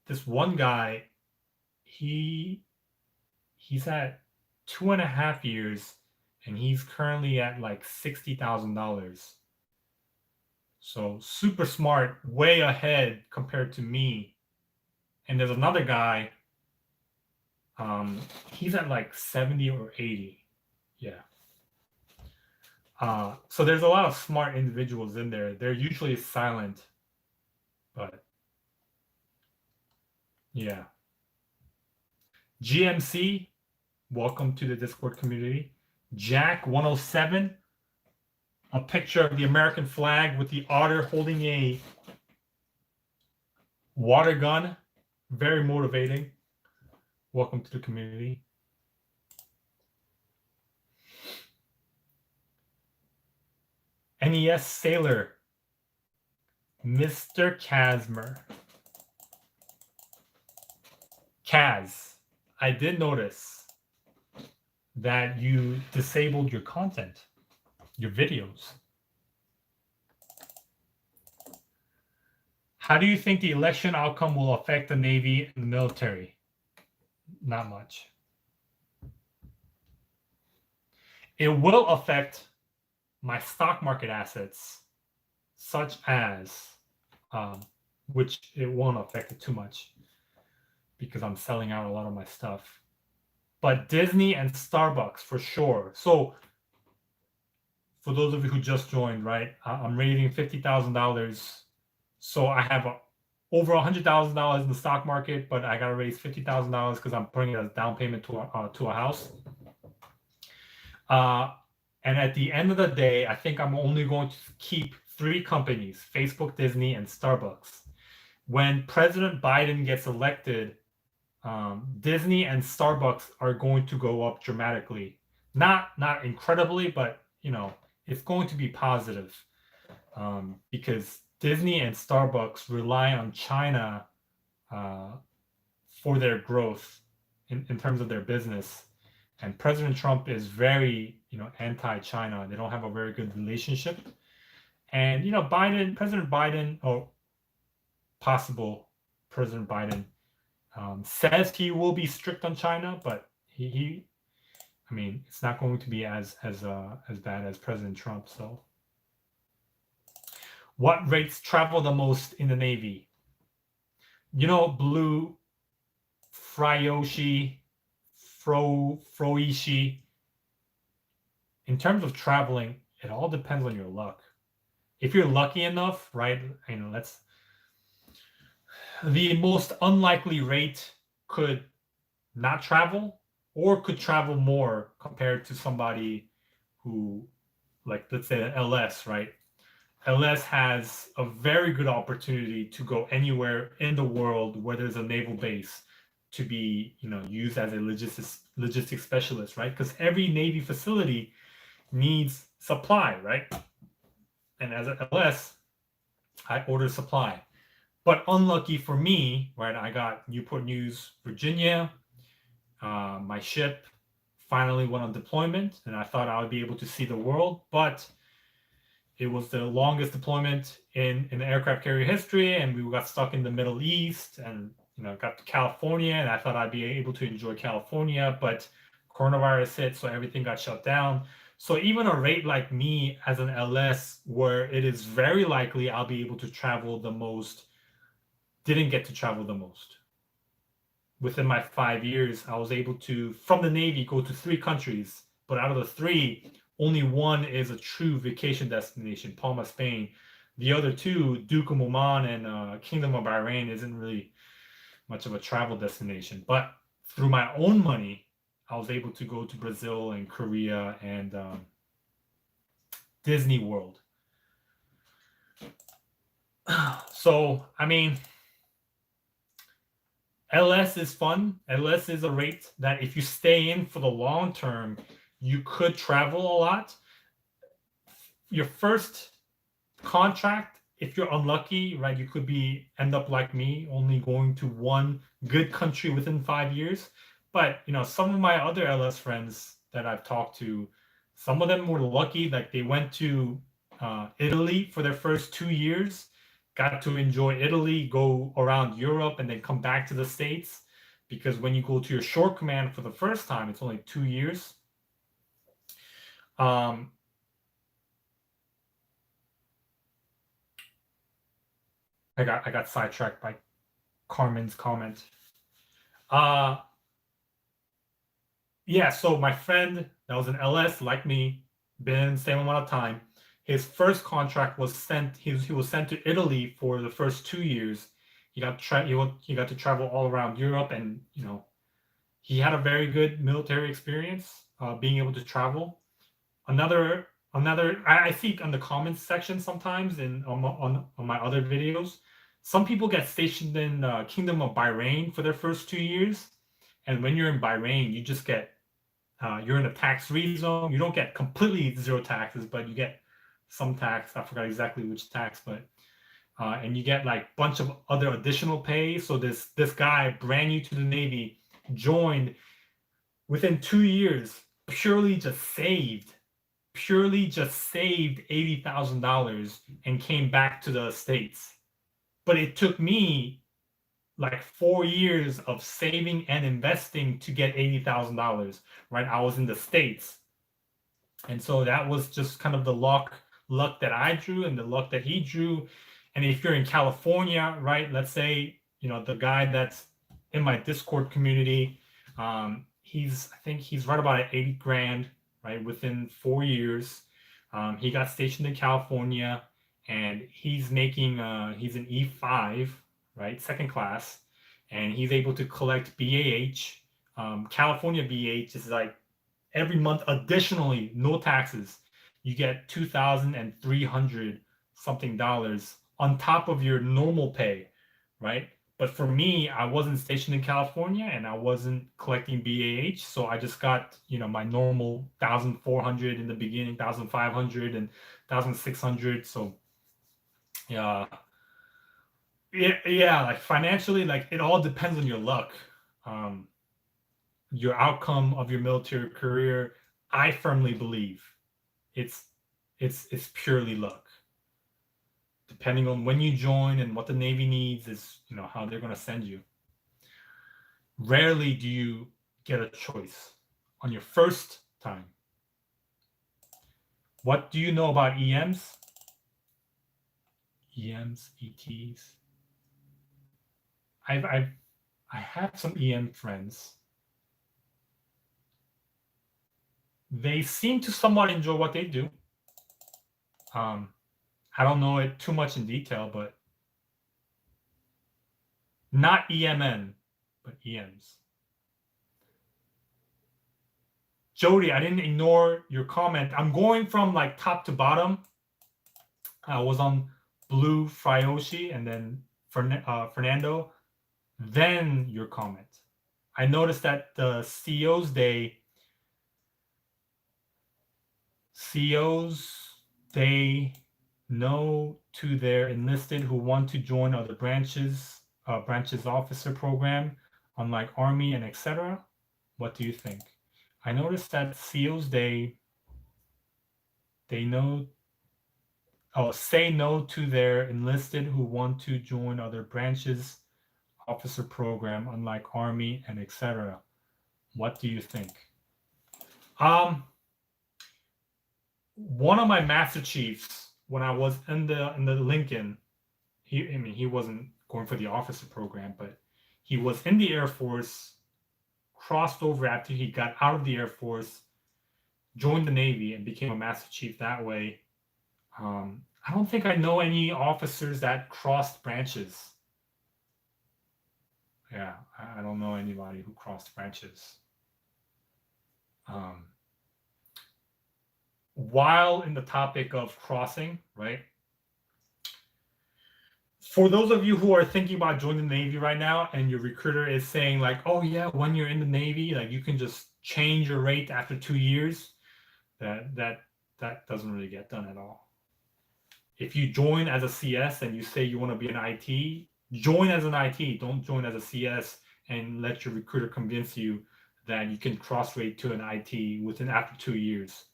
This one guy, he's at 2.5 years, and he's currently at like $60,000. So super smart, way ahead compared to me. And there's another guy, he's at like 70 or 80. Yeah. So there's a lot of smart individuals in there. They're usually silent, but yeah. GMC, welcome to the Discord community. Jack 107, a picture of the American flag with the otter holding a water gun. Very motivating. Welcome to the community. NES Sailor, Mr. Casmer. Kaz, I did notice that you disabled your content, your videos. How do you think the election outcome will affect the Navy and the military? Not much. It will affect my stock market assets, such as, which it won't affect it too much because I'm selling out a lot of my stuff. but Disney and Starbucks for sure. So for those of you who just joined, right, I'm rating $50,000. So I have over $100,000 in the stock market, but I gotta raise $50,000 because I'm putting it as down payment to a house. And at the end of the day, I think I'm only going to keep 3 companies: Facebook, Disney, and Starbucks. When President Biden gets elected, Disney and Starbucks are going to go up dramatically. Not incredibly, but it's going to be positive, because Disney and Starbucks rely on China for their growth in terms of their business. And President Trump is very, anti-China. They don't have a very good relationship. And President Biden, or possible President Biden, says he will be strict on China, but it's not going to be as bad as President Trump. So, what rates travel the most in the Navy? Blue, Froishi. In terms of traveling, it all depends on your luck. If you're lucky enough, right? The most unlikely rate could not travel or could travel more compared to somebody who, like, let's say an LS, right? LS has a very good opportunity to go anywhere in the world where there's a naval base, to be used as a logistics specialist, right? Because every Navy facility needs supply, right? And as an LS, I order supply. But unlucky for me, right, I got Newport News, Virginia. My ship finally went on deployment, and I thought I would be able to see the world, but it was the longest deployment in the aircraft carrier history, and we got stuck in the Middle East, and got to California, and I thought I'd be able to enjoy California, but coronavirus hit, so everything got shut down. So even a rate like me as an LS, where it is very likely I'll be able to travel the most, didn't get to travel the most. Within my 5 years, I was able to, from the Navy, go to 3 countries, but out of the 3, only one is a true vacation destination, Palma, Spain. The other 2, Duke of Oman and Kingdom of Bahrain, isn't really much of a travel destination. But through my own money, I was able to go to Brazil and Korea and Disney World. So, LS is fun. LS is a rate that if you stay in for the long term, you could travel a lot. Your first contract, if you're unlucky, right, you could end up like me, only going to one good country within 5 years. But some of my other LS friends that I've talked to, some of them were lucky, like they went to Italy for their first 2 years, got to enjoy Italy, go around Europe, and then come back to the States. Because when you go to your short command for the first time, it's only 2 years. I got sidetracked by Carmen's comment. Yeah, so my friend that was an LS like me, been the same amount of time. His first contract was sent. He was sent to Italy for the first 2 years. He got to travel all around Europe, and he had a very good military experience, being able to travel. Another I see on the comments section sometimes on my other videos, some people get stationed in Kingdom of Bahrain for their first 2 years, and when you're in Bahrain, you just get you're in a tax-free zone. You don't get completely 0 taxes, but you get some tax. I forgot exactly which tax, but and you get like a bunch of other additional pay. So this guy, brand new to the Navy, joined within 2 years, purely just saved $80,000 and came back to the States. But it took me like 4 years of saving and investing to get $80,000, right? I was in the States. And so that was just kind of the luck that I drew and the luck that he drew. And if you're in California, right, let's say, the guy that's in my Discord community, I think he's right about at 80 grand, right, within 4 years. He got stationed in California, and he's making he's an E5, right, second class, and he's able to collect BAH. California BAH is like every month additionally, no taxes. You get 2,300 something dollars on top of your normal pay, right? But for me, I wasn't stationed in California and I wasn't collecting BAH, so I just got, my normal 1,400 in the beginning, 1,500 and 1,600. So yeah, yeah, like financially, like it all depends on your luck. Um, your outcome of your military career, I firmly believe it's it's purely luck. Depending on when you join and what the Navy needs is, how they're going to send you. Rarely do you get a choice on your first time. What do you know about EMs? EMs, ETs. I have some EM friends. They seem to somewhat enjoy what they do. I don't know it too much in detail, but not EMN, but EMs. Jody, I didn't ignore your comment. I'm going from like top to bottom. I was on Blue Fryoshi and then Fernando, then your comment. I noticed that the CEO's Day, no to their enlisted who want to join other branches officer program, unlike Army and etc. What do you think? I noticed that CEO's Day, they say no to their enlisted who want to join other branches officer program, unlike Army and etc. What do you think? One of my Master Chiefs, when I was in the Lincoln, he wasn't going for the officer program, but he was in the Air Force, crossed over after he got out of the Air Force, joined the Navy, and became a Master Chief that way. I don't think I know any officers that crossed branches. Yeah, I don't know anybody who crossed branches. While in the topic of crossing, right? For those of you who are thinking about joining the Navy right now and your recruiter is saying like, oh yeah, when you're in the Navy, like you can just change your rate after 2 years, that doesn't really get done at all. If you join as a CS and you say you want to be an IT, join as an IT. Don't join as a CS and let your recruiter convince you that you can cross rate to an IT after 2 years.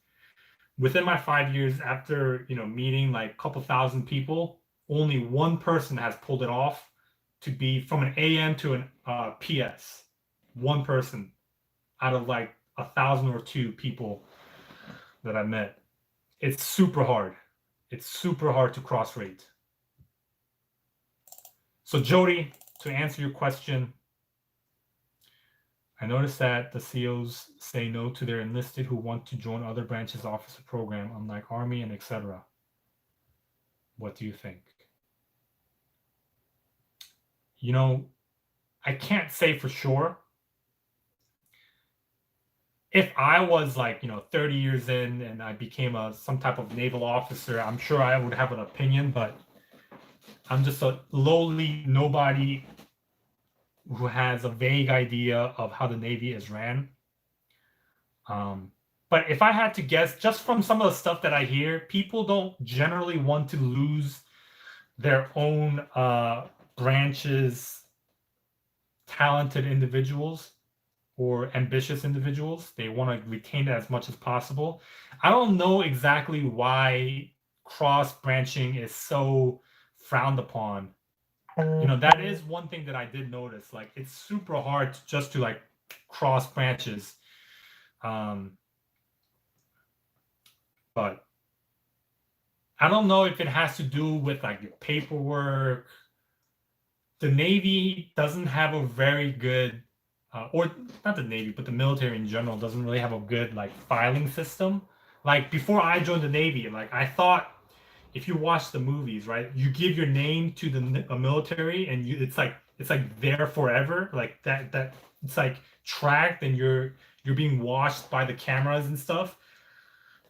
Within my 5 years, after meeting like a couple thousand people, only one person has pulled it off to be from an AM to an PS. One person out of like 1,000 or 2 people that I met. It's super hard. It's super hard to cross rate. So Jody, to answer your question, I noticed that the COs say no to their enlisted who want to join other branches officer program, unlike Army and etc. What do you think? I can't say for sure. If I was like, 30 years in and I became some type of naval officer, I'm sure I would have an opinion, but I'm just a lowly nobody who has a vague idea of how the Navy is ran. But if I had to guess, just from some of the stuff that I hear, people don't generally want to lose their own branches, talented individuals or ambitious individuals. They want to retain it as much as possible. I don't know exactly why cross branching is so frowned upon. That is one thing that I did notice. Like, it's super hard just to like cross branches. But I don't know if it has to do with like your paperwork. The Navy doesn't have a very good or not the Navy, but the military in general doesn't really have a good like filing system. Like before I joined the Navy, like I thought if you watch the movies, right, you give your name to the military, and it's like there forever, like that it's like tracked, and you're being watched by the cameras and stuff.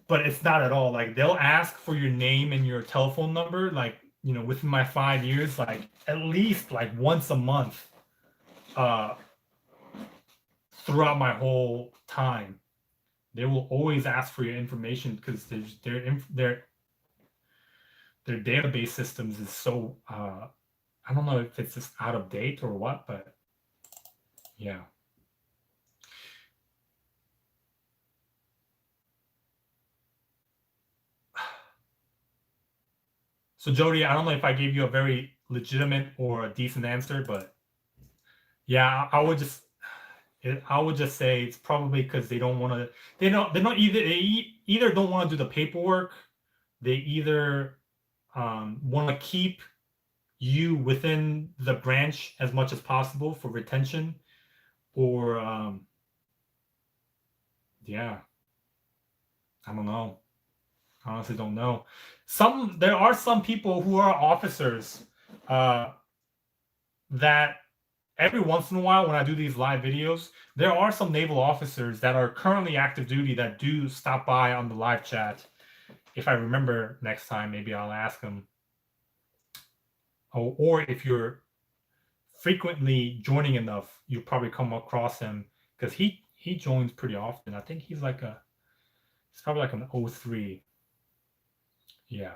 But it's not at all. Like they'll ask for your name and your telephone number, like within my 5 years, like at least like once a month, throughout my whole time. They will always ask for your information because their database systems is so I don't know if it's just out of date or what, but yeah. So Jody, I don't know if I gave you a very legitimate or a decent answer, but yeah, I would just say it's probably because they don't want to. They don't either don't want to do the paperwork. They either want to keep you within the branch as much as possible for retention, or yeah, I don't know. I honestly don't know. There are some people who are officers that every once in a while when I do these live videos, there are some naval officers that are currently active duty that do stop by on the live chat. If I remember next time, maybe I'll ask them. Or if you're frequently joining enough, you'll probably come across him because he joins pretty often. I think he's probably like an 03. Yeah.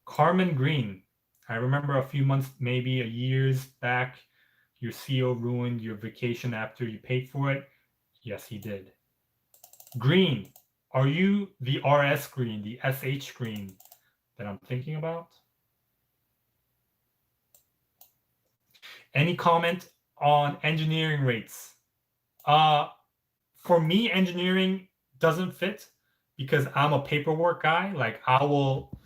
Carmen Green. I remember a few months, maybe a years back, your CO ruined your vacation after you paid for it. Yes, he did. Green. Are you the RS Green, the SH Green that I'm thinking about? Any comment on engineering rates? For me, engineering doesn't fit because I'm a paperwork guy. Like I will,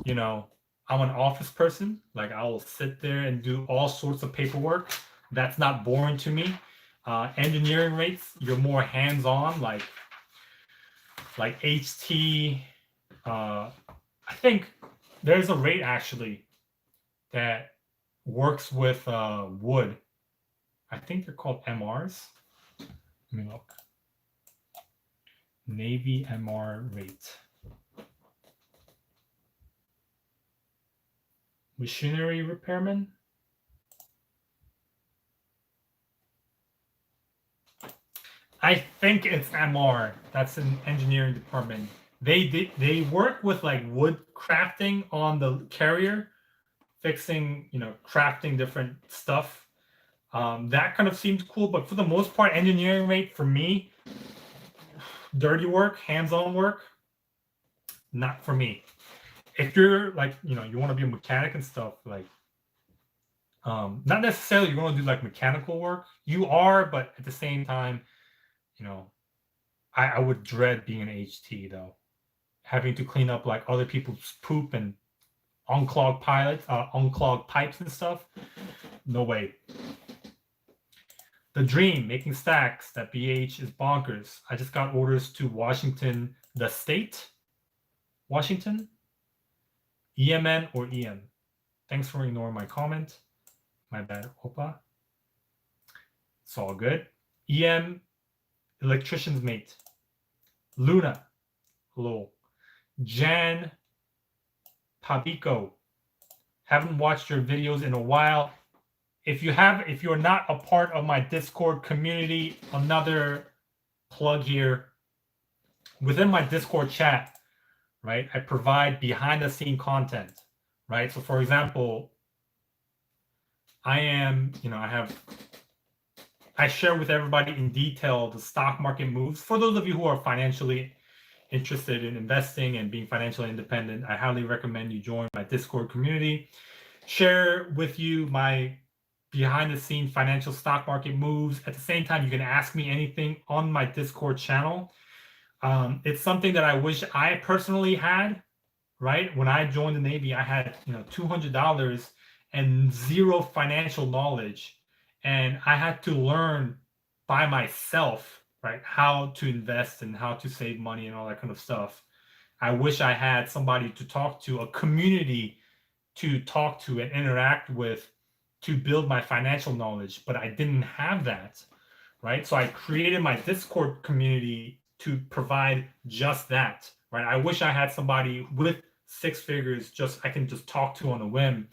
I'm an office person. Like I will sit there and do all sorts of paperwork. That's not boring to me. Engineering rates, you're more hands-on, like HT. I think there's a rate actually that works with wood. I think they're called MRs. Let me look. Navy MR rate. Machinery repairman. I think it's MR. That's an engineering department. They work with like wood crafting on the carrier, fixing, crafting different stuff. That kind of seems cool, but for the most part, engineering rate for me, dirty work, hands-on work, not for me. If you're like, you want to be a mechanic and stuff, like, not necessarily you want to do like mechanical work. You are, but at the same time, I would dread being an HT though, having to clean up like other people's poop and unclog pipes and stuff. No way. The dream, making stacks, that BH is bonkers. I just got orders to Washington, the state, Washington, EMN or EM. Thanks for ignoring my comment. My bad, Opa. It's all good. EM, electrician's mate. Luna, hello. Jan Pabico, haven't watched your videos in a while. If you're not a part of my Discord community, another plug here. Within my Discord chat, right, I provide behind the scene content, right? So for example, I share with everybody in detail the stock market moves. For those of you who are financially interested in investing and being financially independent, I highly recommend you join my Discord community. Share with you my behind the scene financial stock market moves. At the same time, you can ask me anything on my Discord channel. It's something that I wish I personally had right? When I joined the Navy, I had, $200 and zero financial knowledge. And I had to learn by myself, right, how to invest and how to save money and all that kind of stuff. I wish I had somebody to talk to, a community to talk to and interact with to build my financial knowledge, but I didn't have that, right? So I created my Discord community to provide just that, right? I wish I had somebody with six figures just I can just talk to on a whim.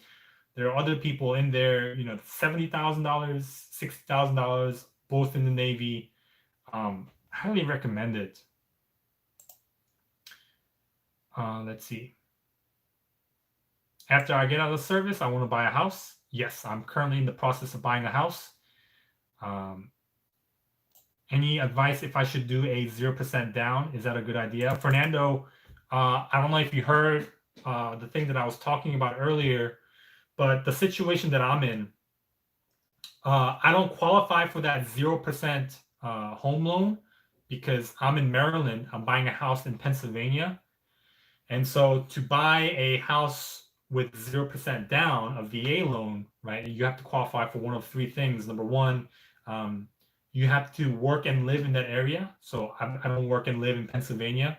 There are other people in there, $70,000, $60,000, both in the Navy. Highly recommend it. Let's see. After I get out of service, I want to buy a house. Yes, I'm currently in the process of buying a house. Any advice if I should do a 0% down? Is that a good idea? Fernando, I don't know if you heard the thing that I was talking about earlier, but the situation that I'm in, I don't qualify for that 0% home loan because I'm in Maryland. I'm buying a house in Pennsylvania. And so to buy a house with 0% down, a VA loan, right, you have to qualify for one of three things. Number one, you have to work and live in that area. So I don't work and live in Pennsylvania.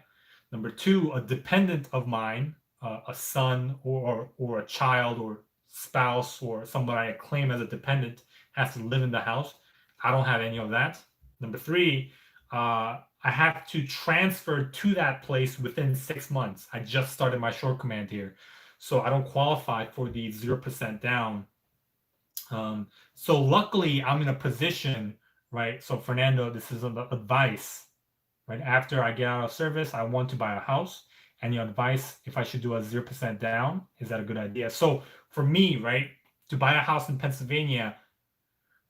Number two, a dependent of mine, a son or a child or spouse or somebody I claim as a dependent has to live in the house. I don't have any of that. Number three, I have to transfer to that place within 6 months. I just started my short command here, so I don't qualify for the 0% down. So luckily, I'm in a position, right? So Fernando, this is advice, right? After I get out of service, I want to buy a house. And your advice, if I should do a 0% down, is that a good idea? So for me, right, to buy a house in Pennsylvania,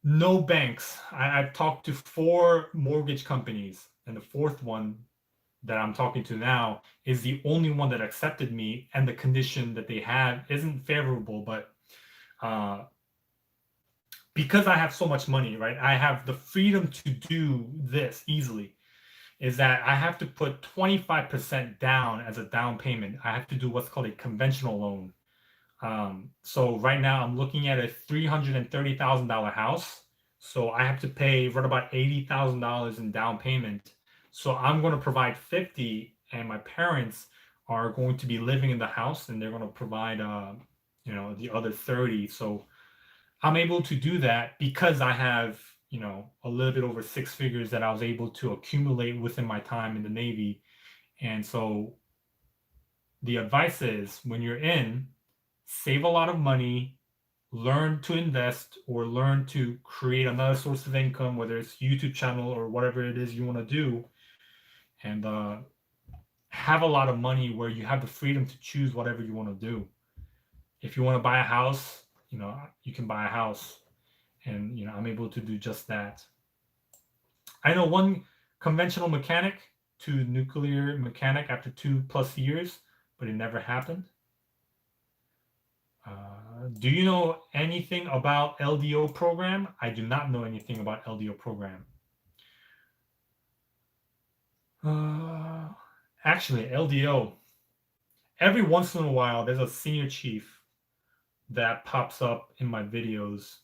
no banks. I've talked to 4 mortgage companies, and the fourth one that I'm talking to now is the only one that accepted me, and the condition that they have isn't favorable. But because I have so much money, right, I have the freedom to do this easily. Is that I have to put 25% down as a down payment. I have to do what's called a conventional loan. So right now I'm looking at a $330,000 house. So I have to pay right about $80,000 in down payment. So I'm going to provide 50, and my parents are going to be living in the house, and they're going to provide, the other 30. So I'm able to do that because I have, a little bit over 6 figures that I was able to accumulate within my time in the Navy. And so the advice is when you're in, save a lot of money, learn to invest or learn to create another source of income, whether it's YouTube channel or whatever it is you want to do, and have a lot of money where you have the freedom to choose whatever you want to do. If you want to buy a house, you can buy a house, and I'm able to do just that. I know one conventional mechanic to nuclear mechanic after 2+ years, but it never happened. Do you know anything about LDO program? I do not know anything about LDO program. Actually, LDO, every once in a while, there's a senior chief that pops up in my videos.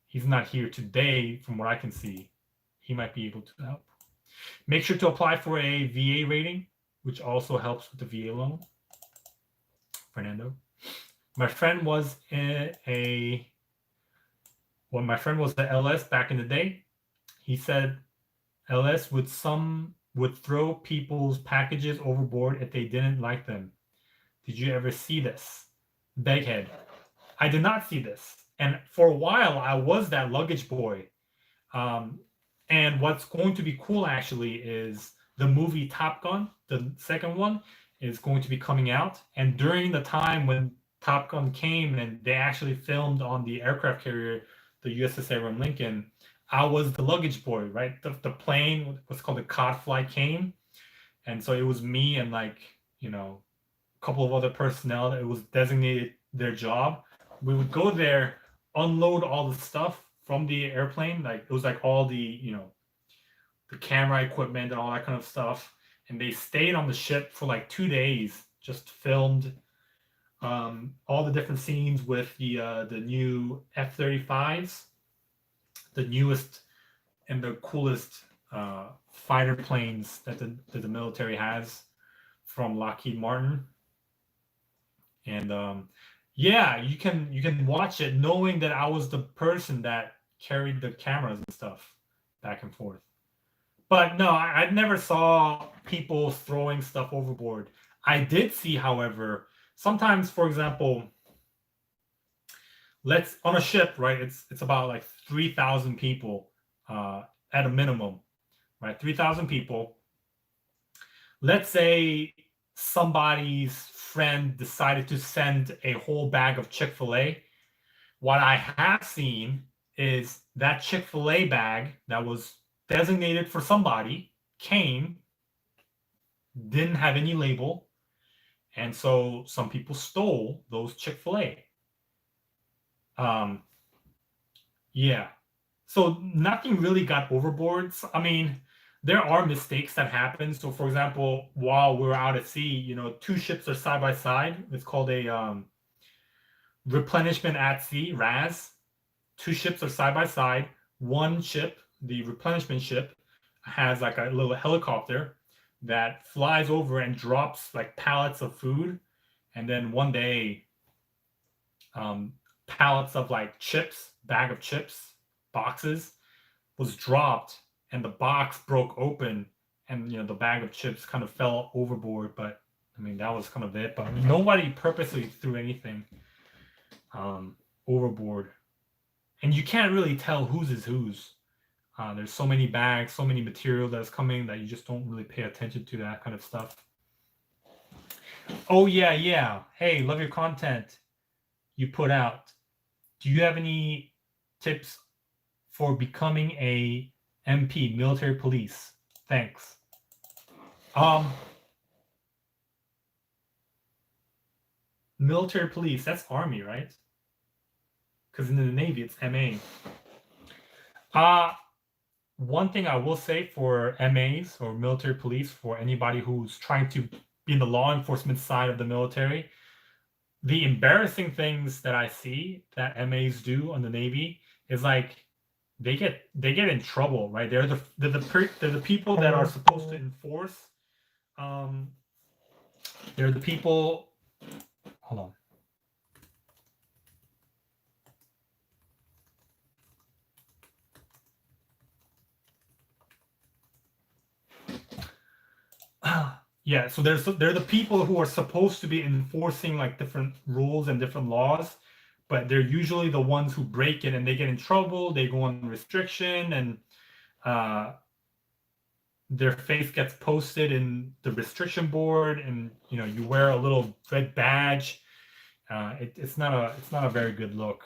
He's not here today from what I can see. He might be able to help. Make sure to apply for a VA rating, which also helps with the VA loan. Fernando. My friend was the LS back in the day. He said LS would throw people's packages overboard if they didn't like them. Did you ever see this? Beghead. I did not see this. And for a while, I was that luggage boy. And what's going to be cool, actually, is the movie Top Gun, the second one, is going to be coming out. And during the time when Top Gun came and they actually filmed on the aircraft carrier, the USS Abraham Lincoln, I was the luggage boy, right? The plane, what's called the cod flight, came. And so it was me and a couple of other personnel that it was designated their job. We would go there, unload all the stuff from the airplane. Like it was like all the, the camera equipment and all that kind of stuff. and they stayed on the ship for like 2 days, just filmed all the different scenes with the new F-35s, the newest and the coolest fighter planes that the military has from Lockheed Martin. And yeah, you can watch it knowing that I was the person that carried the cameras and stuff back and forth. But no, I never saw people throwing stuff overboard. I did see, however, sometimes, for example, let's on a ship, right? It's about like 3,000 people at a minimum, right? 3,000 people. Let's say somebody's friend decided to send a whole bag of Chick-fil-A. What I have seen is that Chick-fil-A bag that was designated for somebody came, didn't have any label, and so some people stole those Chick-fil-A. Yeah. So nothing really got overboard. I mean, there are mistakes that happen. So for example, while we were out at sea, two ships are side by side. It's called a replenishment at sea, RAS. Two ships are side by side. One ship, the replenishment ship, has like a little helicopter that flies over and drops like pallets of food. And then one day, pallets of like chips, bag of chips, boxes was dropped, and the box broke open, and the bag of chips kind of fell overboard. But I mean, that was kind of it. But I mean, nobody purposely threw anything overboard, and you can't really tell whose is whose. There's so many bags, so many material that's coming that you just don't really pay attention to that kind of stuff. Oh yeah. Hey, love your content you put out. Do you have any tips for becoming a MP, military police? Thanks. Military police, that's Army, right? Because in the Navy, it's MA. One thing I will say for MAs or military police, for anybody who's trying to be in the law enforcement side of the military, the embarrassing things that I see that MAs do on the Navy is like they get in trouble, right? They're the people that are supposed to enforce. They're the people. Hold on. Yeah, so they're the people who are supposed to be enforcing like different rules and different laws, but they're usually the ones who break it and they get in trouble. They go on restriction, and their face gets posted in the restriction board, and you wear a little red badge. It's not a very good look.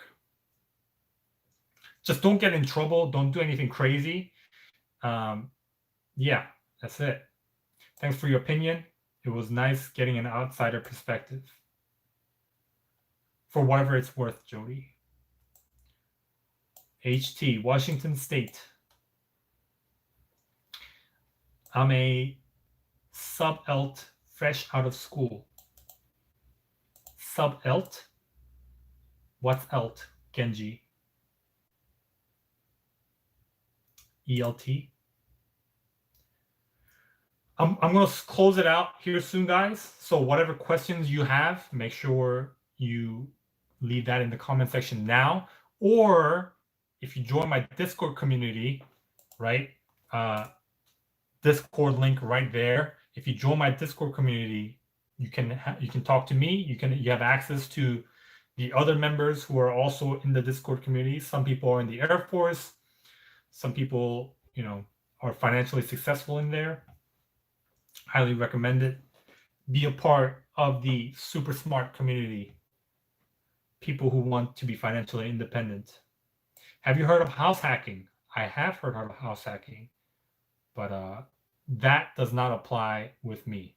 Just don't get in trouble. Don't do anything crazy. Yeah, that's it. Thanks for your opinion. It was nice getting an outsider perspective. For whatever it's worth, Jody. HT, Washington State. I'm a sub-ELT fresh out of school. Sub-ELT? What's ELT, Genji? ELT? I'm going to close it out here soon, guys. So whatever questions you have, make sure you leave that in the comment section now. Or if you join my Discord community, right? Discord link right there. If you join my Discord community, you can talk to me. You have access to the other members who are also in the Discord community. Some people are in the Air Force. Some people, are financially successful in there. Highly recommend it. Be a part of the super smart community. People who want to be financially independent. Have you heard of house hacking? I have heard of house hacking, but that does not apply with me.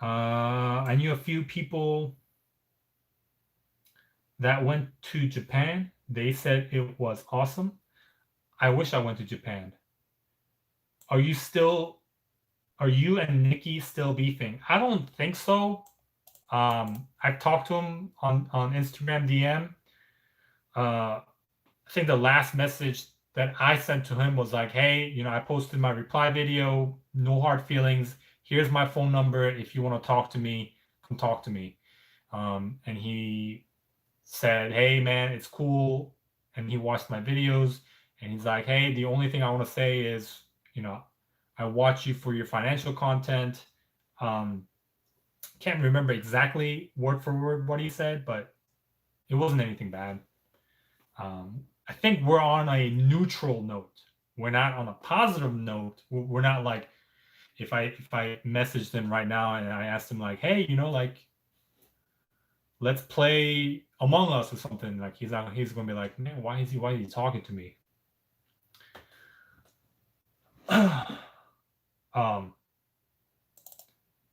I knew a few people that went to Japan. They said it was awesome. I wish I went to Japan. Are you and Nikki still beefing? I don't think so. I've talked to him on Instagram DM. I think the last message that I sent to him was like, hey, I posted my reply video, no hard feelings. Here's my phone number. If you want to talk to me, come talk to me. And he said, hey, man, it's cool. And he watched my videos. And he's like, hey, the only thing I want to say is, I watch you for your financial content. Can't remember exactly word for word what he said, but it wasn't anything bad. I think we're on a neutral note. We're not on a positive note. We're not like, if I messaged him right now and I asked him like, hey, like, let's play Among Us or something, like he's gonna be like, man, why is he talking to me?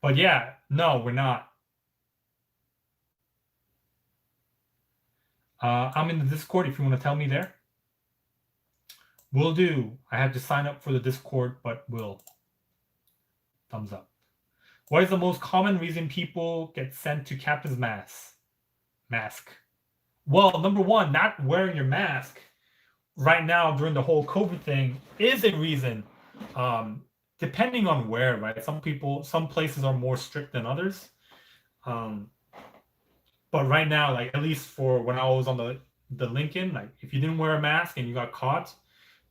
But yeah, no, we're not. I'm in the Discord if you want to tell me there. Will do. I have to sign up for the Discord, but will. Thumbs up. What is the most common reason people get sent to captain's mask? Well, number one, not wearing your mask right now during the whole COVID thing is a reason. Depending on where, right? Some places are more strict than others. But right now, like at least for when I was on the Lincoln, like if you didn't wear a mask and you got caught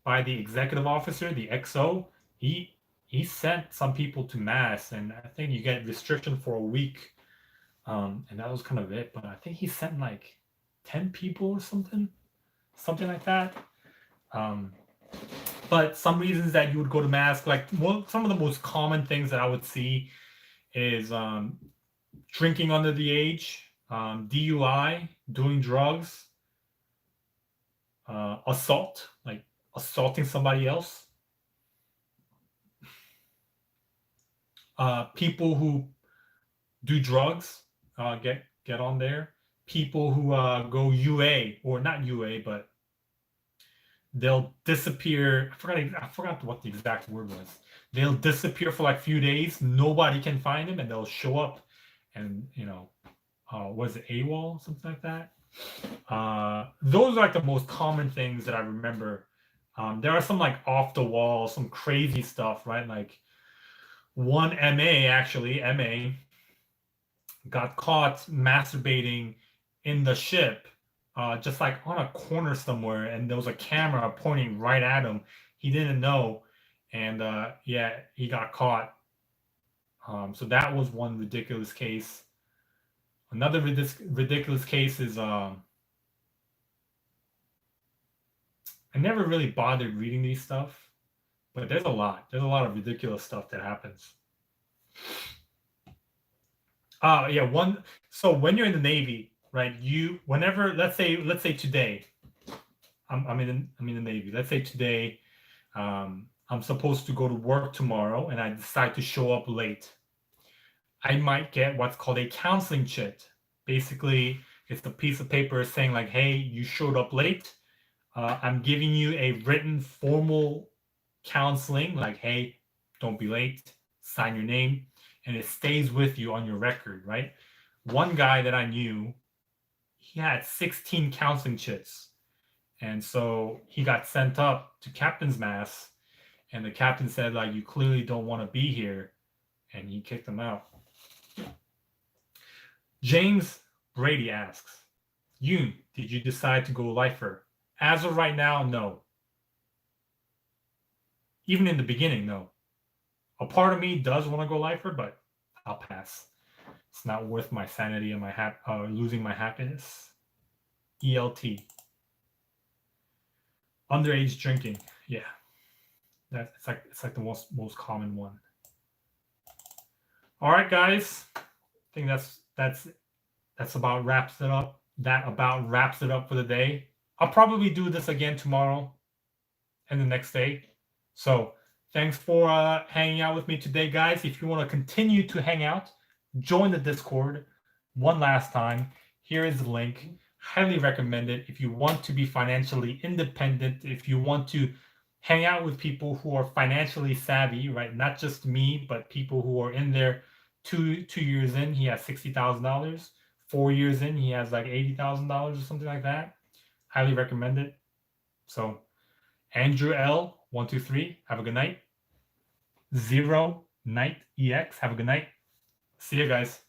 by the executive officer, the XO, he sent some people to mass, and I think you get restriction for a week. And that was kind of it. But I think he sent like 10 people or something like that. But some reasons that you would go to mask, like some of the most common things that I would see is drinking under the age, DUI, doing drugs, assault, like assaulting somebody else, people who do drugs, get on there, people who go UA, or not UA, but they'll disappear. I forgot what the exact word was. They'll disappear for like a few days. Nobody can find them, and they'll show up, and was it AWOL, something like that? Those are like the most common things that I remember. There are some like off the wall, some crazy stuff, right? Like one MA got caught masturbating in the ship, just like on a corner somewhere, and there was a camera pointing right at him. He didn't know, and yeah, he got caught. So that was one ridiculous case. Another ridiculous case is I never really bothered reading these stuff, but there's a lot. There's a lot of ridiculous stuff that happens. Yeah, so when you're in the Navy, right? Let's say today, I'm in the Navy. Let's say today, I'm supposed to go to work tomorrow, and I decide to show up late. I might get what's called a counseling chit. Basically, it's a piece of paper saying like, hey, you showed up late. I'm giving you a written formal counseling, like, hey, don't be late, sign your name, and it stays with you on your record, right? One guy that I knew, he had 16 counseling chits. And so he got sent up to captain's mass, and the captain said, like, you clearly don't want to be here, and he kicked him out. James Brady asks, Yoon, did you decide to go lifer? As of right now, no. Even in the beginning, no. A part of me does want to go lifer, but I'll pass. It's not worth my sanity and my losing my happiness. ELT. Underage drinking. Yeah. It's like the most common one. All right, guys. I think that's about wraps it up. That about wraps it up for the day. I'll probably do this again tomorrow and the next day. So thanks for hanging out with me today, guys. If you want to continue to hang out, join the Discord one last time. Here is the link. Highly recommend it if you want to be financially independent, if you want to hang out with people who are financially savvy, right? Not just me, but people who are in there. Two years in, he has $60,000. 4 years in, he has like $80,000 or something like that. Highly recommend it. So, Andrew L123, have a good night. Zero Night EX, have a good night. See you guys.